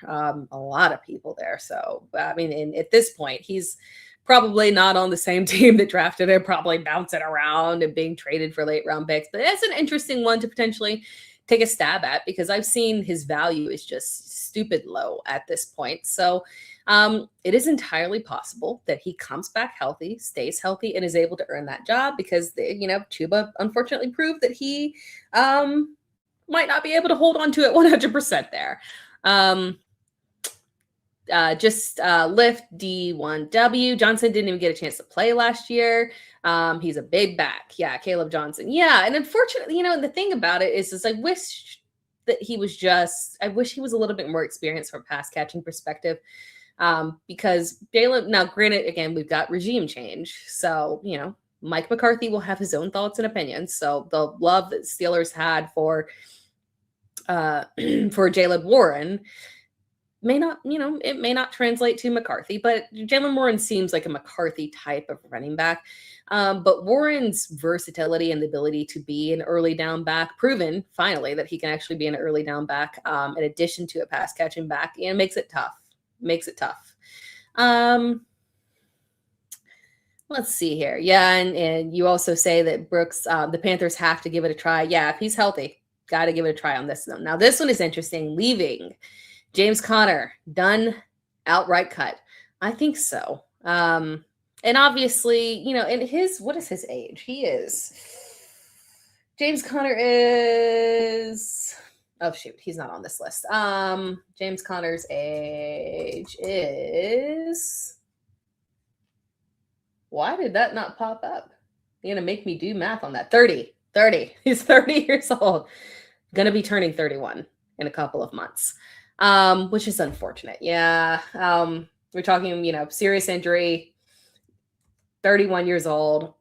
a lot of people there. So, I mean, and at this point, he's probably not on the same team that drafted him, probably bouncing around and being traded for late round picks. But that's an interesting one to potentially take a stab at, because I've seen his value is just stupid low at this point. So it is entirely possible that he comes back healthy, stays healthy, and is able to earn that job, because, Chuba unfortunately proved that he might not be able to hold on to it 100% there. Lift D1W. Johnson didn't even get a chance to play last year. He's a big back. Yeah, Caleb Johnson. Yeah, and unfortunately, the thing about it is I wish that he was I wish he was a little bit more experienced from a pass catching perspective. Because Jalen, now granted, again, we've got regime change. So, Mike McCarthy will have his own thoughts and opinions. So the love that Steelers had for Jalen Warren may not, it may not translate to McCarthy, but Jalen Warren seems like a McCarthy type of running back. But Warren's versatility and the ability to be an early down back, proven finally that he can actually be an early down back, in addition to a pass catching back, makes it tough. Let's see here. Yeah, and you also say that Brooks, the Panthers have to give it a try. Yeah, if he's healthy, got to give it a try on this one. Now, this one is interesting. Leaving James Conner, done, outright cut. I think so. And obviously, and what is his age? James Conner is, oh shoot, he's not on this list. James Conner's age is, why did that not pop up? You're going to make me do math on that. 30. He's 30 years old. Going to be turning 31 in a couple of months. Which is unfortunate. Yeah. We're talking, serious injury, 31 years old.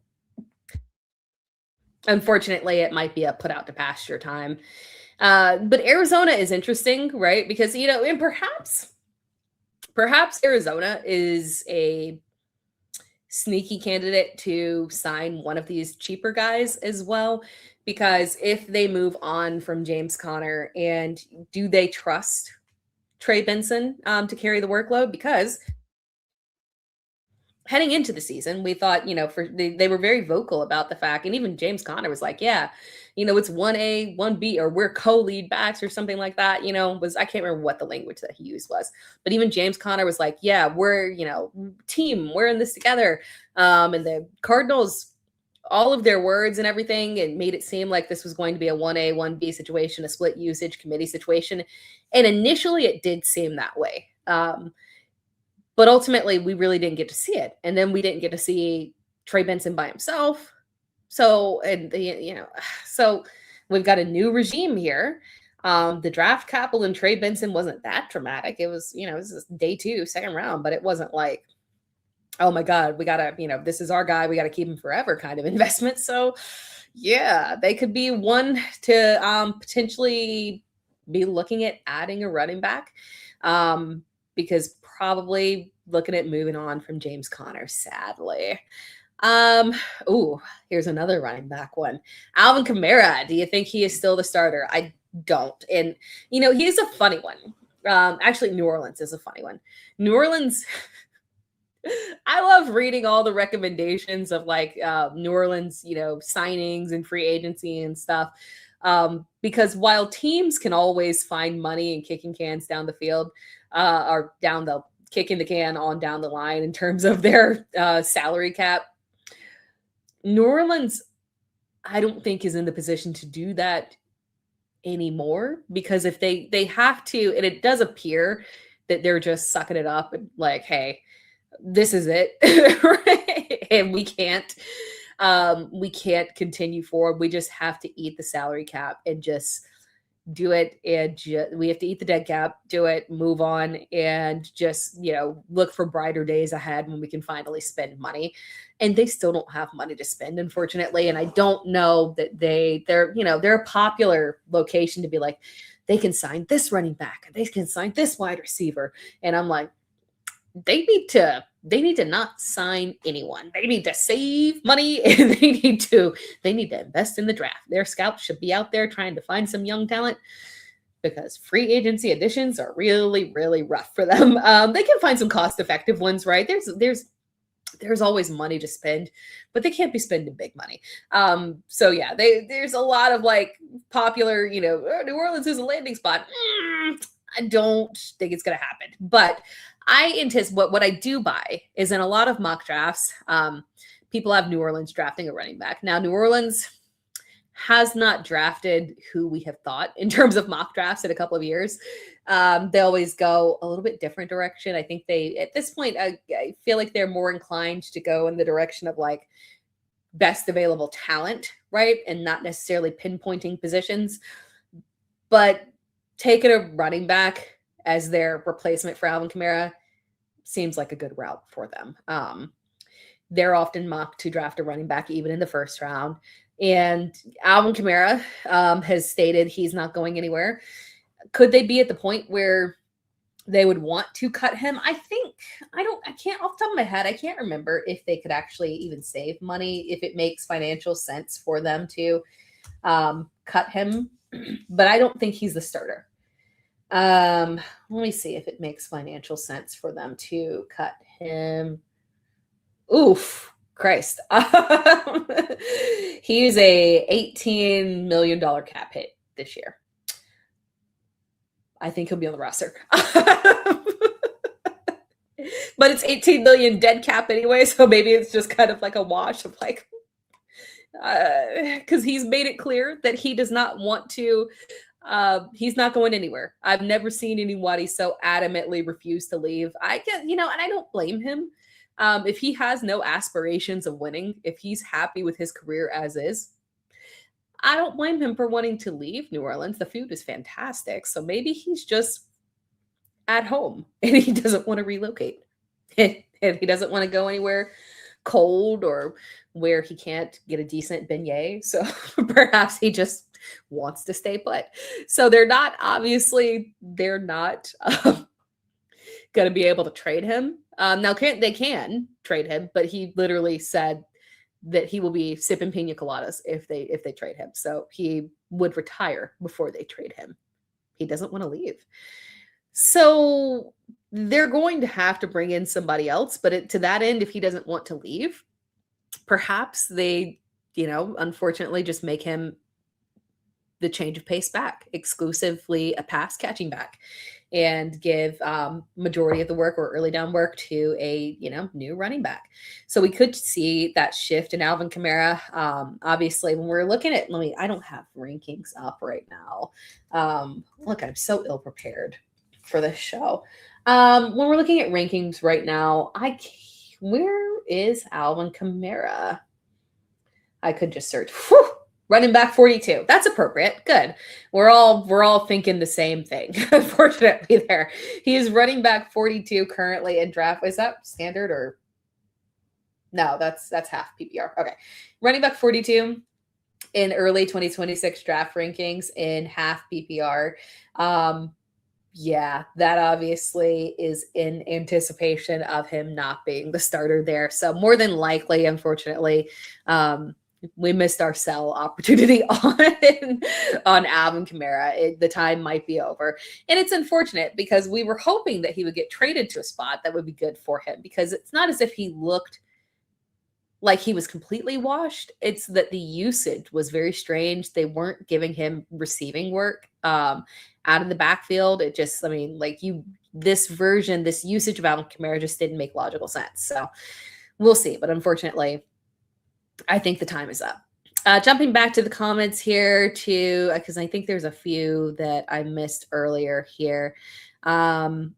Unfortunately, it might be a put out to pasture time. But Arizona is interesting, right? Because, and perhaps Arizona is a sneaky candidate to sign one of these cheaper guys as well. Because if they move on from James Conner, and do they trust Trey Benson to carry the workload? Because heading into the season, we thought, they were very vocal about the fact, and even James Conner was like, yeah, it's 1A, 1B, or we're co-lead backs or something like that, I can't remember what the language that he used was, but even James Conner was like, yeah, we're, team, we're in this together. And the Cardinals, all of their words and everything, and made it seem like this was going to be a 1A, 1B situation, a split usage committee situation. And initially it did seem that way. But ultimately we really didn't get to see it. And then we didn't get to see Trey Benson by himself. So, so we've got a new regime here. The draft capital and Trey Benson wasn't that dramatic. It was, it was day 2, second round, but it wasn't like, oh my God, we gotta, this is our guy, we gotta keep him forever kind of investment. So yeah, they could be one to potentially be looking at adding a running back, because probably looking at moving on from James Conner, sadly. Here's another running back one. Alvin Kamara, do you think he is still the starter? I don't. And, he's a funny one. Actually, New Orleans is a funny one. New Orleans... I love reading all the recommendations of New Orleans, signings and free agency and stuff. Because while teams can always find money and kicking cans down the field, or kicking the can on down the line in terms of their salary cap, New Orleans, I don't think, is in the position to do that anymore, because if they have to, and it does appear that they're just sucking it up and like, hey, this is it. Right? And we can't continue forward. We just have to eat the salary cap and just do it. And we have to eat the dead cap, do it, move on, and just, look for brighter days ahead when we can finally spend money. And they still don't have money to spend, unfortunately. And I don't know that they're a popular location to be like, they can sign this running back, they can sign this wide receiver. And I'm like, they need to not sign anyone. They need to save money and they need to invest in the draft. Their scouts should be out there trying to find some young talent, because free agency additions are really, really rough for them. They can find some cost-effective ones, right? There's always money to spend, but they can't be spending big money. So yeah, there's a lot of like popular, New Orleans is a landing spot. I don't think it's going to happen, but I anticipate what I do buy is in a lot of mock drafts, people have New Orleans drafting a running back. Now, New Orleans has not drafted who we have thought in terms of mock drafts in a couple of years. They always go a little bit different direction. I think at this point, I feel like they're more inclined to go in the direction of like best available talent, right? And not necessarily pinpointing positions, but taking a running back as their replacement for Alvin Kamara seems like a good route for them. They're often mocked to draft a running back even in the first round. And Alvin Kamara has stated he's not going anywhere. Could they be at the point where they would want to cut him? I can't off the top of my head, I can't remember if they could actually even save money, if it makes financial sense for them to cut him. But I don't think he's the starter. Let me see if it makes financial sense for them to cut him. Oof, Christ. He's a $18 million cap hit this year. I think he'll be on the roster. But it's 18 million dead cap anyway, so maybe it's just kind of like a wash of like, because he's made it clear that he does not want to, he's not going anywhere. I've never seen anybody so adamantly refuse to leave. I get, and I don't blame him. If he has no aspirations of winning, if he's happy with his career as is, I don't blame him for wanting to leave New Orleans. The food is fantastic. So maybe he's just at home and he doesn't want to relocate. And he doesn't want to go anywhere cold or where he can't get a decent beignet. So perhaps he just wants to stay put. So they're not going to be able to trade him. Now they can trade him, but he literally said that he will be sipping pina coladas if they trade him. So he would retire before they trade him. He doesn't want to leave. So they're going to have to bring in somebody else. But to that end, if he doesn't want to leave, perhaps they, unfortunately just make him the change of pace back, exclusively a pass catching back, and give majority of the work or early down work to a new running back. So we could see that shift in Alvin Kamara. Obviously, when we're looking at, I don't have rankings up right now. Look, I'm so ill prepared for this show. When we're looking at rankings right now, where is Alvin Kamara? I could just search. Whew! Running back 42. That's appropriate. Good. We're all thinking the same thing. Unfortunately, there. He is running back 42 currently in draft. Is that standard or no? That's half PPR. Okay. Running back 42 in early 2026 draft rankings in half PPR. Yeah, that obviously is in anticipation of him not being the starter there. So more than likely, unfortunately, we missed our sell opportunity on Alvin Kamara. The time might be over. And it's unfortunate because we were hoping that he would get traded to a spot that would be good for him, because it's not as if he looked like he was completely washed. It's that the usage was very strange. They weren't giving him receiving work out of the backfield. It just, this usage of Alvin Kamara just didn't make logical sense. So we'll see. But unfortunately, I think the time is up. Jumping back to the comments here because I think there's a few that I missed earlier here. From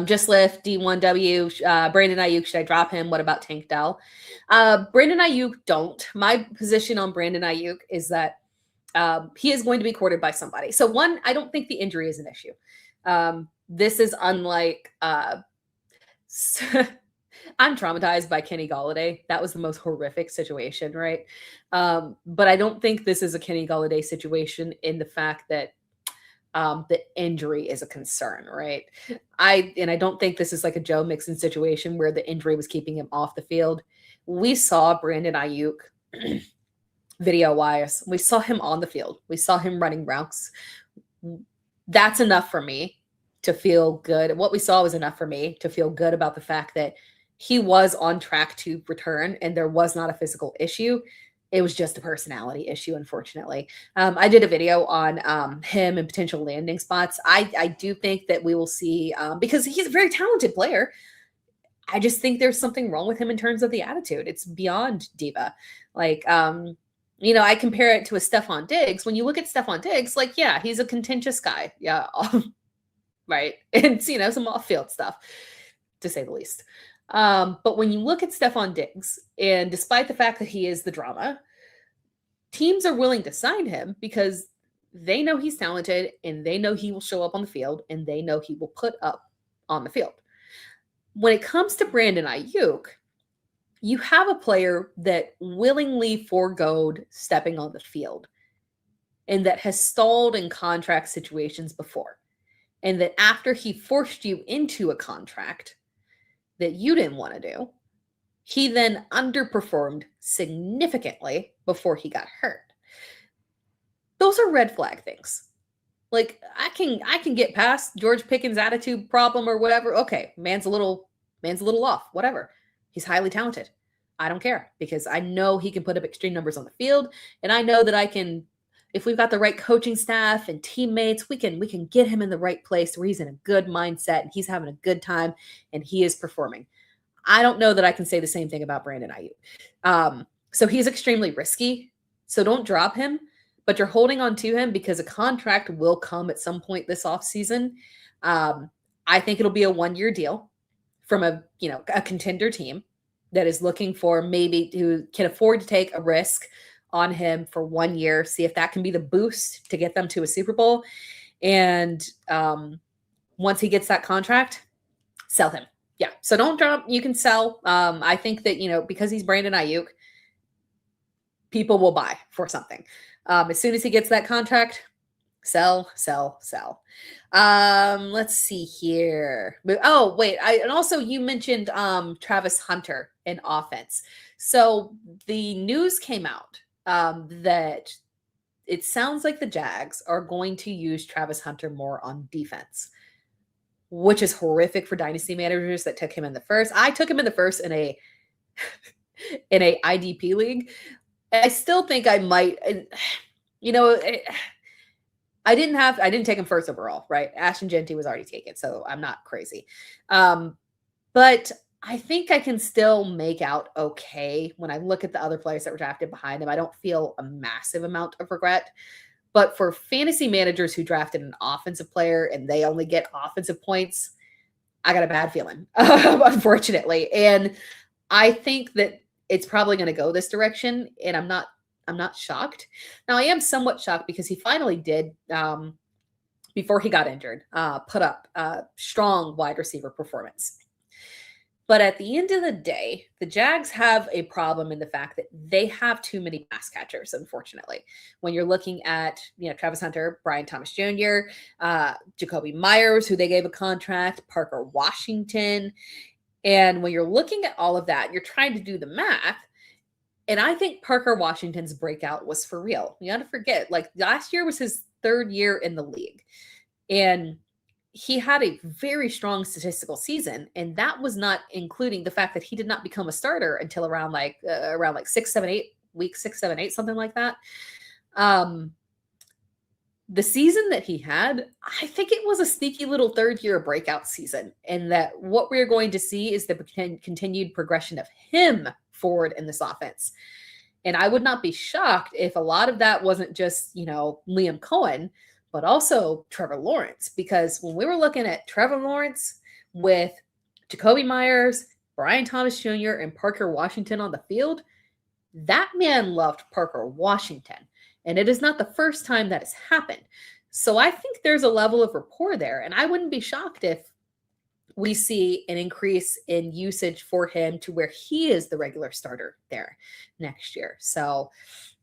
Just Lift, D1W, Brandon Ayuk, should I drop him? What about Tank Dell? Brandon Ayuk, don't. My position on Brandon Ayuk is that he is going to be courted by somebody. So one, I don't think the injury is an issue. This is unlike I'm traumatized by Kenny Golladay. That was the most horrific situation, right? But I don't think this is a Kenny Golladay situation in the fact that the injury is a concern, right? I don't think this is like a Joe Mixon situation where the injury was keeping him off the field. We saw Brandon Ayuk video wise. We saw him on the field. We saw him running routes. That's enough for me to feel good. What we saw was enough for me to feel good about the fact that he was on track to return and there was not a physical issue. It was just a personality issue, unfortunately. I did a video on him and potential landing spots. I do think that we will see, because he's a very talented player. I just think there's something wrong with him in terms of the attitude. It's beyond diva. Like, I compare it to a Stephon Diggs. When you look at Stephon Diggs, like, yeah, he's a contentious guy. Yeah, right. And, some off-field stuff, to say the least. But when you look at Stephon Diggs, and despite the fact that he is the drama, teams are willing to sign him because they know he's talented and they know he will show up on the field and they know he will put up on the field. When it comes to Brandon Ayuk, you have a player that willingly foregoed stepping on the field and that has stalled in contract situations before. And that after he forced you into a contract that you didn't want to do, he then underperformed significantly before he got hurt. Those are red flag things. Like, I can get past George Pickens' attitude problem or whatever. Okay, man's a little off, whatever. He's highly talented. I don't care because I know he can put up extreme numbers on the field, and I know that I can, if we've got the right coaching staff and teammates, we can get him in the right place where he's in a good mindset and he's having a good time and he is performing. I don't know that I can say the same thing about Brandon Ayuk. So he's extremely risky. So don't drop him, but you're holding on to him because a contract will come at some point this offseason. I think it'll be a 1-year deal from a contender team that is looking for maybe who can afford to take a risk on him for 1 year, see if that can be the boost to get them to a Super Bowl. And once he gets that contract, sell him. Yeah. So don't drop. You can sell. I think that, because he's Brandon Ayuk, people will buy for something. As soon as he gets that contract, sell. Let's see here. Oh, wait. And also you mentioned Travis Hunter in offense. So the news came out that it sounds like the Jags are going to use Travis Hunter more on defense, which is horrific for dynasty managers that took him in the first. I took him in the first in a IDP league. I still think I might, I didn't take him first overall, right? Ashton Genty was already taken, so I'm not crazy. But I think I can still make out okay when I look at the other players that were drafted behind him. I don't feel a massive amount of regret. But for fantasy managers who drafted an offensive player and they only get offensive points, I got a bad feeling, unfortunately. And I think that it's probably going to go this direction, and I'm not shocked. Now, I am somewhat shocked because he finally did, before he got injured, put up a strong wide receiver performance. But at the end of the day, the Jags have a problem in the fact that they have too many pass catchers, unfortunately. When you're looking at, Travis Hunter, Brian Thomas Jr., Jacoby Myers, who they gave a contract, Parker Washington. And when you're looking at all of that, you're trying to do the math. And I think Parker Washington's breakout was for real. You got to forget, like, last year was his 3rd year in the league. And he had a very strong statistical season, and that was not including the fact that he did not become a starter until around 6, 7, 8 weeks, 6, 7, 8, something like that. The season that he had, I think it was a sneaky little 3rd year breakout season, and that what we're going to see is the continued progression of him forward in this offense. And I would not be shocked if a lot of that wasn't just, Liam Cohen, but also Trevor Lawrence, because when we were looking at Trevor Lawrence with Jacoby Myers, Brian Thomas Jr., and Parker Washington on the field, that man loved Parker Washington. And it is not the first time that has happened. So I think there's a level of rapport there. And I wouldn't be shocked if we see an increase in usage for him to where he is the regular starter there next year. So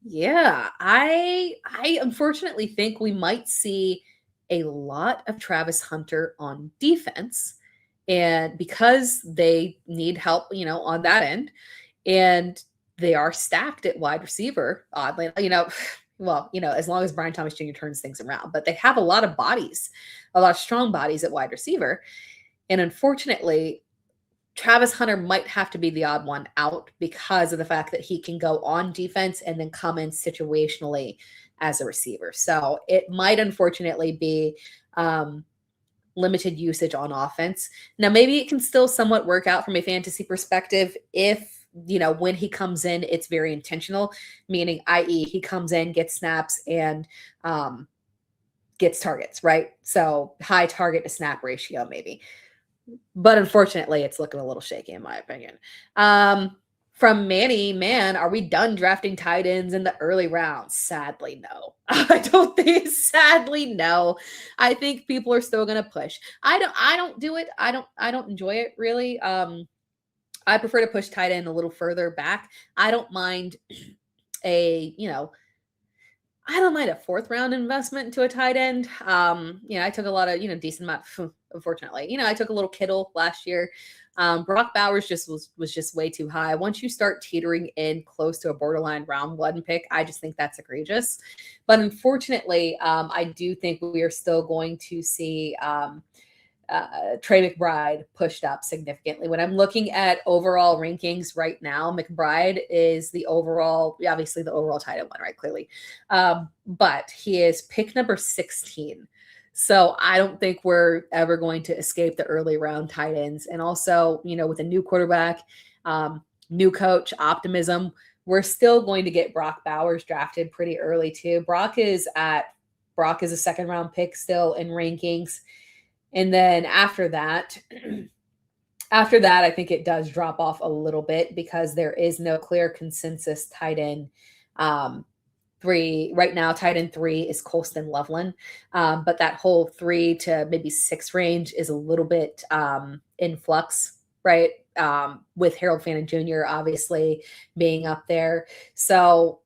yeah, I unfortunately think we might see a lot of Travis Hunter on defense. And because they need help, on that end, and they are stacked at wide receiver, oddly, well, as long as Brian Thomas Jr. turns things around, but they have a lot of bodies, a lot of strong bodies at wide receiver. And unfortunately, Travis Hunter might have to be the odd one out because of the fact that he can go on defense and then come in situationally as a receiver. So it might unfortunately be limited usage on offense. Now, maybe it can still somewhat work out from a fantasy perspective if, when he comes in, it's very intentional, meaning, i.e., he comes in, gets snaps, and gets targets, right? So high target to snap ratio, maybe. But unfortunately, it's looking a little shaky, in my opinion. From Manny, man, are we done drafting tight ends in the early rounds? Sadly, no. I don't think. Sadly, no. I think people are still going to push. I don't do it. I don't enjoy it really. I prefer to push tight end a little further back. I don't mind a fourth round investment into a tight end. I took a lot of, decent amount, unfortunately. I took a little Kittle last year. Brock Bowers was just way too high. Once you start teetering in close to a borderline round 1 pick, I just think that's egregious. But unfortunately, I do think we are still going to see Trey McBride pushed up significantly. When I'm looking at overall rankings right now, McBride is obviously the overall tight end one, right? Clearly. But he is pick number 16. So I don't think we're ever going to escape the early round tight ends. And also, with a new quarterback, new coach, optimism, we're still going to get Brock Bowers drafted pretty early too. Brock is a second round pick still in rankings. And then after that, I think it does drop off a little bit because there is no clear consensus tight end 3 right now. Tight end 3 is Colston Loveland, but that whole 3 to maybe 6 range is a little bit in flux, right? With Harold Fannin Jr. obviously being up there. So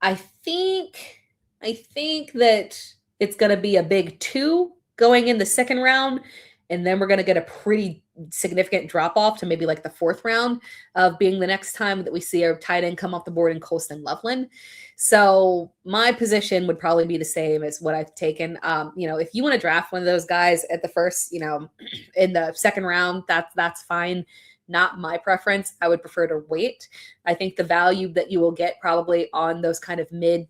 I think that it's going to be a big 2 going in the second round, and then we're going to get a pretty significant drop off to maybe like the 4th round of being the next time that we see a tight end come off the board in Colston Loveland. So my position would probably be the same as what I've taken. If you want to draft one of those guys at the first, in the second round, that's fine. Not my preference. I would prefer to wait. I think the value that you will get probably on those kind of mid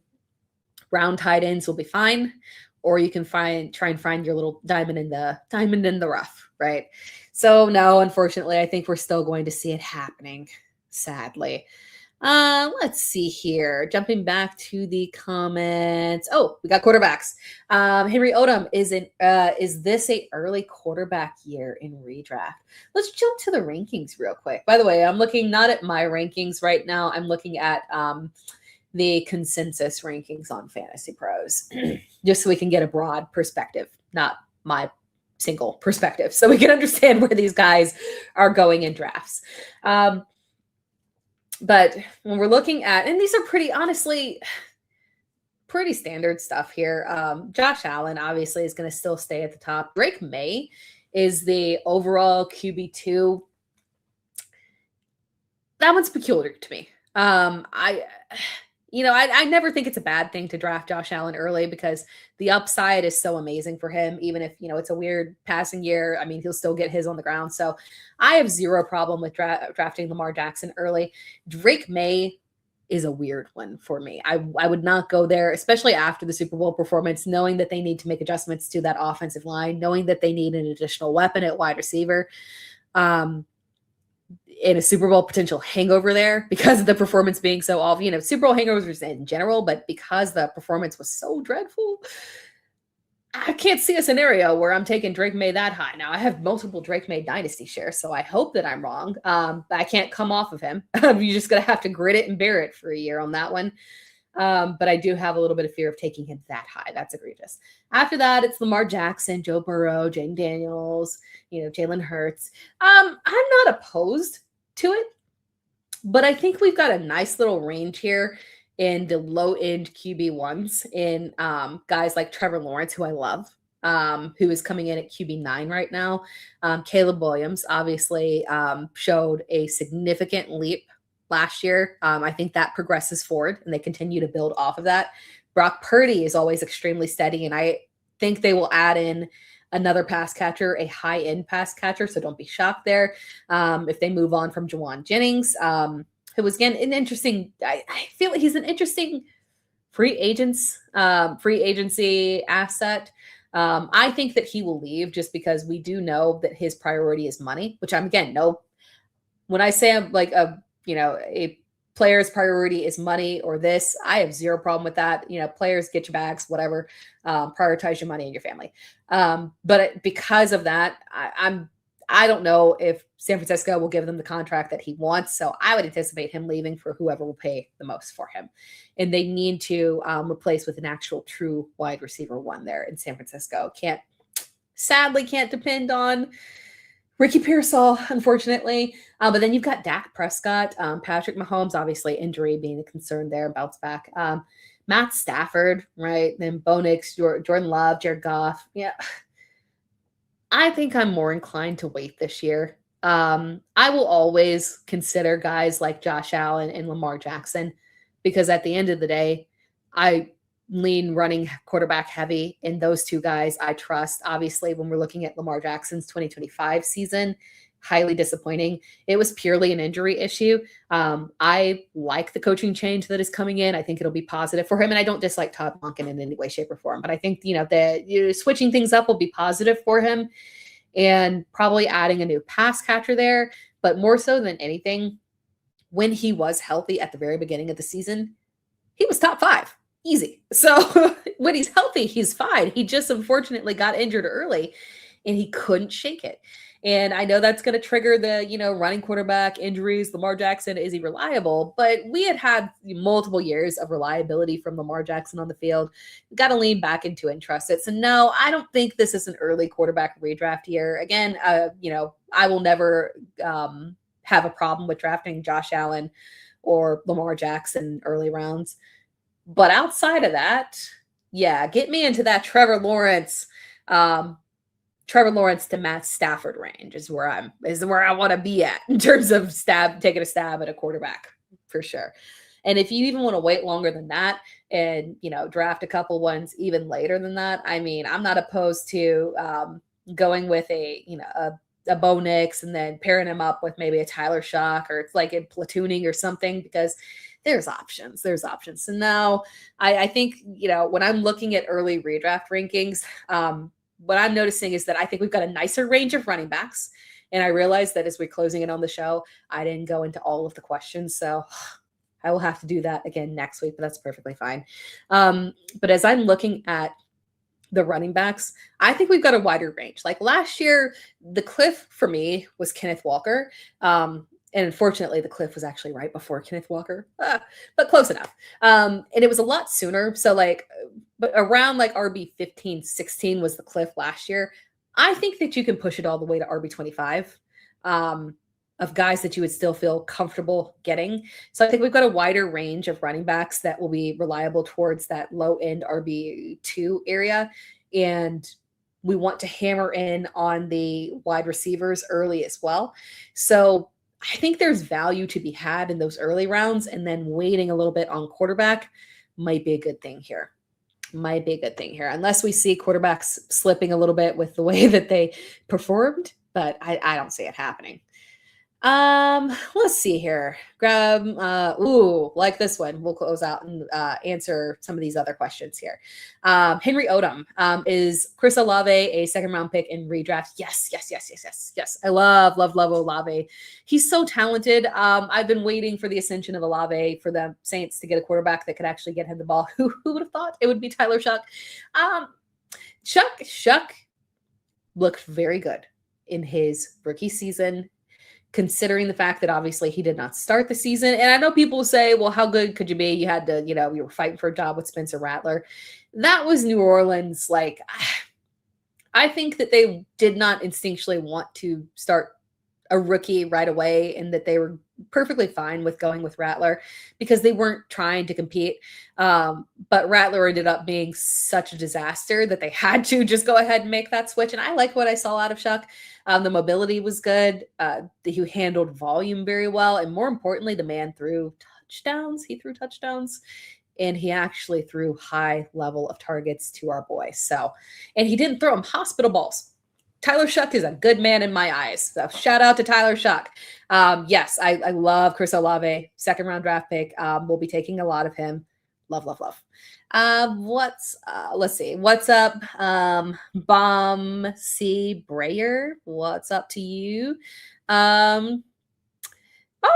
round tight ends will be fine. Or you can try and find your little diamond in the rough, right? So no, unfortunately, I think we're still going to see it happening, sadly. Let's see here. Jumping back to the comments. Oh, we got quarterbacks. Henry Odom is this a early quarterback year in redraft? Let's jump to the rankings real quick. By the way, I'm looking not at my rankings right now. I'm looking at the consensus rankings on Fantasy Pros, just so we can get a broad perspective, not my single perspective, so we can understand where these guys are going in drafts. But when we're looking at, and these are honestly, pretty standard stuff here. Josh Allen obviously is going to still stay at the top. Drake May is the overall QB2. That one's peculiar to me. I never think it's a bad thing to draft Josh Allen early because the upside is so amazing for him. Even if, it's a weird passing year, I mean, he'll still get his on the ground. So I have zero problem with drafting Lamar Jackson early. Drake May is a weird one for me. I would not go there, especially after the Super Bowl performance, knowing that they need to make adjustments to that offensive line, knowing that they need an additional weapon at wide receiver. In a Super Bowl potential hangover there because of the performance being so off, Super Bowl hangovers in general, but because the performance was so dreadful, I can't see a scenario where I'm taking Drake May that high. Now I have multiple Drake May Dynasty shares, so I hope that I'm wrong. I can't come off of him. You're just going to have to grit it and bear it for a year on that one. But I do have a little bit of fear of taking him that high. That's egregious. After that, it's Lamar Jackson, Joe Burrow, Jane Daniels, Jalen Hurts. I'm not opposed to it, but I think we've got a nice little range here in the low end QB1s in guys like Trevor Lawrence, who I love. who is coming in at QB9 right now. Caleb Williams obviously showed a significant leap last year. I think that progresses forward and they continue to build off of that. Brock Purdy is always extremely steady, and I think they will add in another pass catcher, a high-end pass catcher, so don't be shocked there if they move on from Juwan Jennings, who was, again, an interesting – I feel like he's an interesting free agency asset. I think that he will leave just because we do know that his priority is money, which I'm, again, no – when I say I'm like a player's priority is money or this, I have zero problem with that. Players, get your bags, whatever. Prioritize your money and your family. But because of that, I don't know if San Francisco will give them the contract that he wants. So I would anticipate him leaving for whoever will pay the most for him. And they need to replace with an actual true wide receiver one there in San Francisco. Sadly can't depend on Ricky Pearsall, unfortunately. But then you've got Dak Prescott, Patrick Mahomes, obviously injury being a concern there, bounce back. Matt Stafford, right? Then Bo Nix, Jordan Love, Jared Goff. Yeah. I think I'm more inclined to wait this year. I will always consider guys like Josh Allen and Lamar Jackson because at the end of the day, I lean running quarterback heavy, and those two guys I trust. Obviously, when we're looking at Lamar Jackson's 2025 season, highly disappointing. It was purely an injury issue. I like the coaching change that is coming in. I think it'll be positive for him, and I don't dislike Todd Monken in any way, shape, or form. But I think switching things up will be positive for him, and probably adding a new pass catcher there. But more so than anything, when he was healthy at the very beginning of the season, he was top 5. Easy. So when he's healthy, he's fine. He just unfortunately got injured early and he couldn't shake it. And I know that's going to trigger the, running quarterback injuries. Lamar Jackson, is he reliable? But we had multiple years of reliability from Lamar Jackson on the field. We've got to lean back into it and trust it. So no, I don't think this is an early quarterback redraft year. Again, I will never have a problem with drafting Josh Allen or Lamar Jackson early rounds. But outside of that, yeah, get me into that Trevor Lawrence to Matt Stafford range is where I want to be at in terms of taking a stab at a quarterback for sure. And if you even want to wait longer than that and, draft a couple ones even later than that, I mean, I'm not opposed to going with a Bo Nix and then pairing him up with maybe a Tyler Shock, or it's like in platooning or something, because there's options. So now I think, when I'm looking at early redraft rankings, what I'm noticing is that I think we've got a nicer range of running backs. And I realized that as we're closing in on the show, I didn't go into all of the questions. So I will have to do that again next week, but that's perfectly fine. But as I'm looking at the running backs, I think we've got a wider range. Like last year, the cliff for me was Kenneth Walker. And unfortunately, the cliff was actually right before Kenneth Walker, but close enough. And it was a lot sooner. So but around RB 15, 16 was the cliff last year. I think that you can push it all the way to RB 25 of guys that you would still feel comfortable getting. So I think we've got a wider range of running backs that will be reliable towards that low end RB2 area. And we want to hammer in on the wide receivers early as well. So I think there's value to be had in those early rounds, and then waiting a little bit on quarterback might be a good thing here. Unless we see quarterbacks slipping a little bit with the way that they performed, but I don't see it happening. Let's see here. Grab, like this one. We'll close out and answer some of these other questions here. Henry Odom, is Chris Olave a second round pick in redraft? Yes. I love Olave. He's so talented. I've been waiting for the ascension of Olave for the Saints to get a quarterback that could actually get him the ball. Who would have thought it would be Tyler Shock? Shock looked very good in his rookie season, considering the fact that obviously he did not start the season. And I know people will say, well, how good could you be? You had to, you were fighting for a job with Spencer Rattler. That was New Orleans. I think that they did not instinctually want to start a rookie right away, and that they were perfectly fine with going with Rattler because they weren't trying to compete. But Rattler ended up being such a disaster that they had to just go ahead and make that switch. And I like what I saw out of Shuck. The mobility was good. He handled volume very well. And more importantly, the man threw touchdowns. He threw touchdowns. And he actually threw high level of targets to our boy. So, and he didn't throw him hospital balls. Tyler Shuck is a good man in my eyes. So shout out to Tyler Shuck. Yes, I love Chris Olave, second round draft pick. We'll be taking a lot of him. Love, love, love. Let's see. What's up? Bomb C Brayer. What's up to you?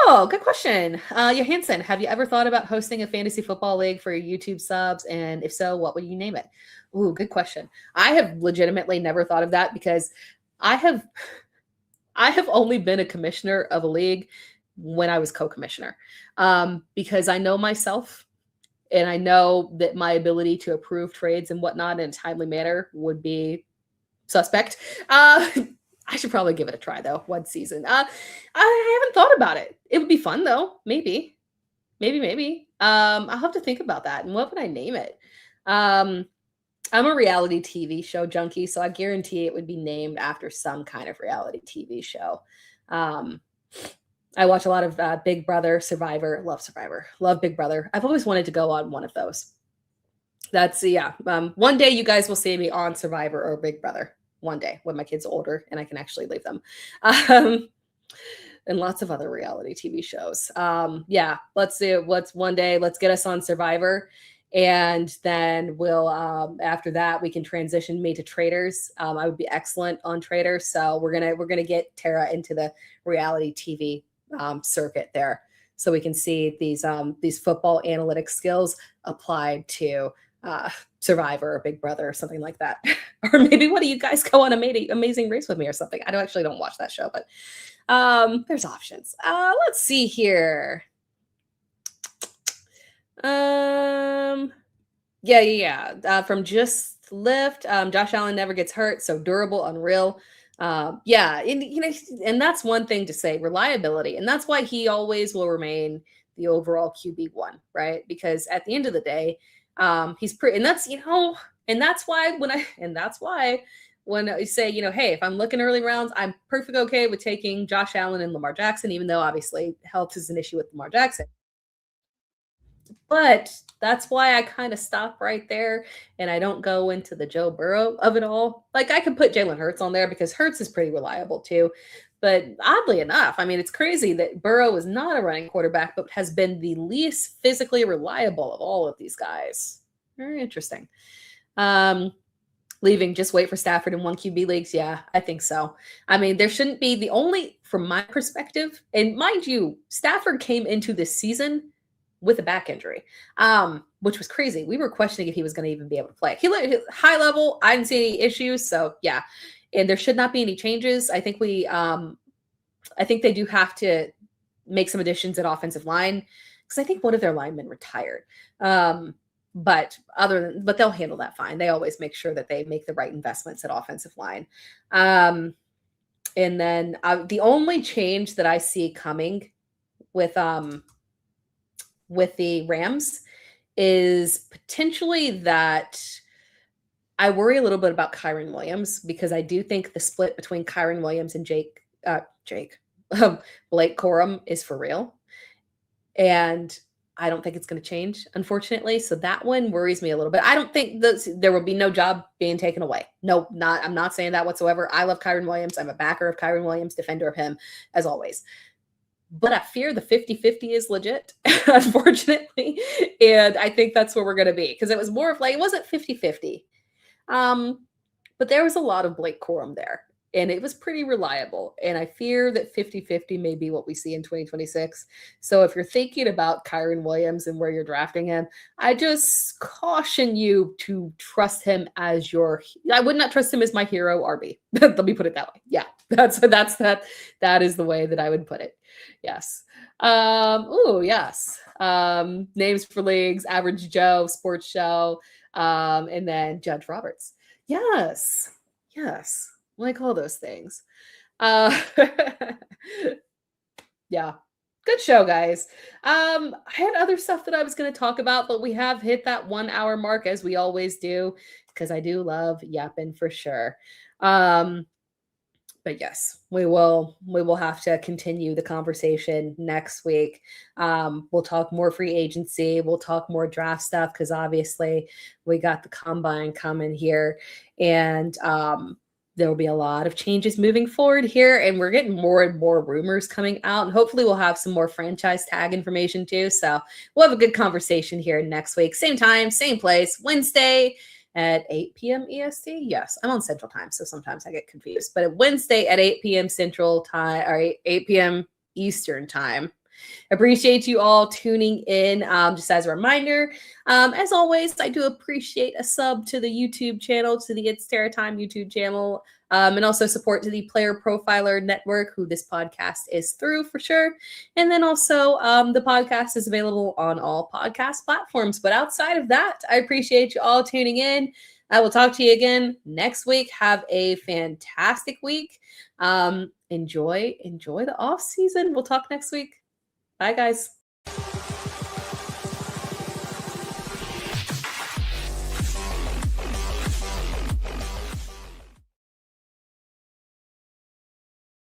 Oh, good question. Johansson, have you ever thought about hosting a fantasy football league for your YouTube subs? And if so, what would you name it? Ooh, good question. I have legitimately never thought of that because I have only been a commissioner of a league when I was co-commissioner, because I know myself and I know that my ability to approve trades and whatnot in a timely manner would be suspect. I should probably give it a try though. One season. I haven't thought about it. It would be fun though. Maybe. I'll have to think about that. And what would I name it? I'm a reality TV show junkie, so I guarantee it would be named after some kind of reality TV show. I watch a lot of Big Brother, Survivor, love Big Brother. I've always wanted to go on one of those. That's, yeah. One day you guys will see me on Survivor or Big Brother. One day when my kids are older and I can actually leave them. And lots of other reality TV shows. Yeah, let's do what's one day. Let's get us on Survivor. And then we'll, after that, we can transition me to Traders. I would be excellent on Traders. So we're gonna get Tara into the reality TV circuit there, so we can see these football analytics skills applied to Survivor or Big Brother or something like that. Or maybe one of you guys go on Amazing Race with me or something. I don't watch that show, but there's options. Let's see here. From Just Lift, Josh Allen never gets hurt, so durable, unreal. And that's one thing to say, reliability, and that's why he always will remain the overall QB1, right? Because at the end of the day, he's pretty, and that's why when I say, hey, if I'm looking early rounds, I'm perfectly okay with taking Josh Allen and Lamar Jackson, even though obviously health is an issue with Lamar Jackson. But that's why I kind of stop right there and I don't go into the Joe Burrow of it all. Like, I could put Jalen Hurts on there because Hurts is pretty reliable too. But oddly enough, I mean, it's crazy that Burrow is not a running quarterback, but has been the least physically reliable of all of these guys. Very interesting. Leaving, just wait for Stafford in one QB leagues. Yeah, I think so. I mean, there shouldn't be from my perspective, and mind you, Stafford came into this season with a back injury, which was crazy. We were questioning if he was going to even be able to play. He looked high level. I didn't see any issues. So yeah, and there should not be any changes. I think I think they do have to make some additions at offensive line because I think one of their linemen retired. But they'll handle that fine. They always make sure that they make the right investments at offensive line. And then the only change that I see coming with the Rams is potentially that I worry a little bit about Kyren Williams, because I do think the split between Kyren Williams and Blake Corum is for real. And I don't think it's going to change, unfortunately. So that one worries me a little bit. I don't think there will be no job being taken away. No, I'm not saying that whatsoever. I love Kyren Williams. I'm a backer of Kyren Williams, defender of him as always. But I fear the 50-50 is legit, unfortunately. And I think that's where we're going to be, because it was more of like, it wasn't 50-50. But there was a lot of Blake Corum there, and it was pretty reliable. And I fear that 50-50 may be what we see in 2026. So if you're thinking about Kyren Williams and where you're drafting him, I just caution you to trust him as I would not trust him as my hero RB. Let me put it that way. Yeah, that is the way that I would put it. Yes. Yes. Names for leagues, Average Joe, Sports Show, and then Judge Roberts. Yes. Like all those things. Yeah. Good show, guys. I had other stuff that I was going to talk about, but we have hit that 1 hour mark as we always do, because I do love yapping for sure. But yes, we will have to continue the conversation next week. We'll talk more free agency. We'll talk more draft stuff because obviously we got the combine coming here, and there will be a lot of changes moving forward here, and we're getting more and more rumors coming out, and hopefully we'll have some more franchise tag information too. So we'll have a good conversation here next week, same time, same place, Wednesday at 8 p.m. EST. Yes, I'm on Central Time, so sometimes I get confused. But Wednesday at 8 p.m. Central Time, or 8 p.m. Eastern Time. Appreciate you all tuning in. Just as a reminder, as always, I do appreciate a sub to the YouTube channel, to the It's Terra Time YouTube channel, and also support to the Player Profiler Network, who this podcast is through for sure. And then also the podcast is available on all podcast platforms. But outside of that, I appreciate you all tuning in. I will talk to you again next week. Have a fantastic week. Enjoy the off season. We'll talk next week. Bye, guys.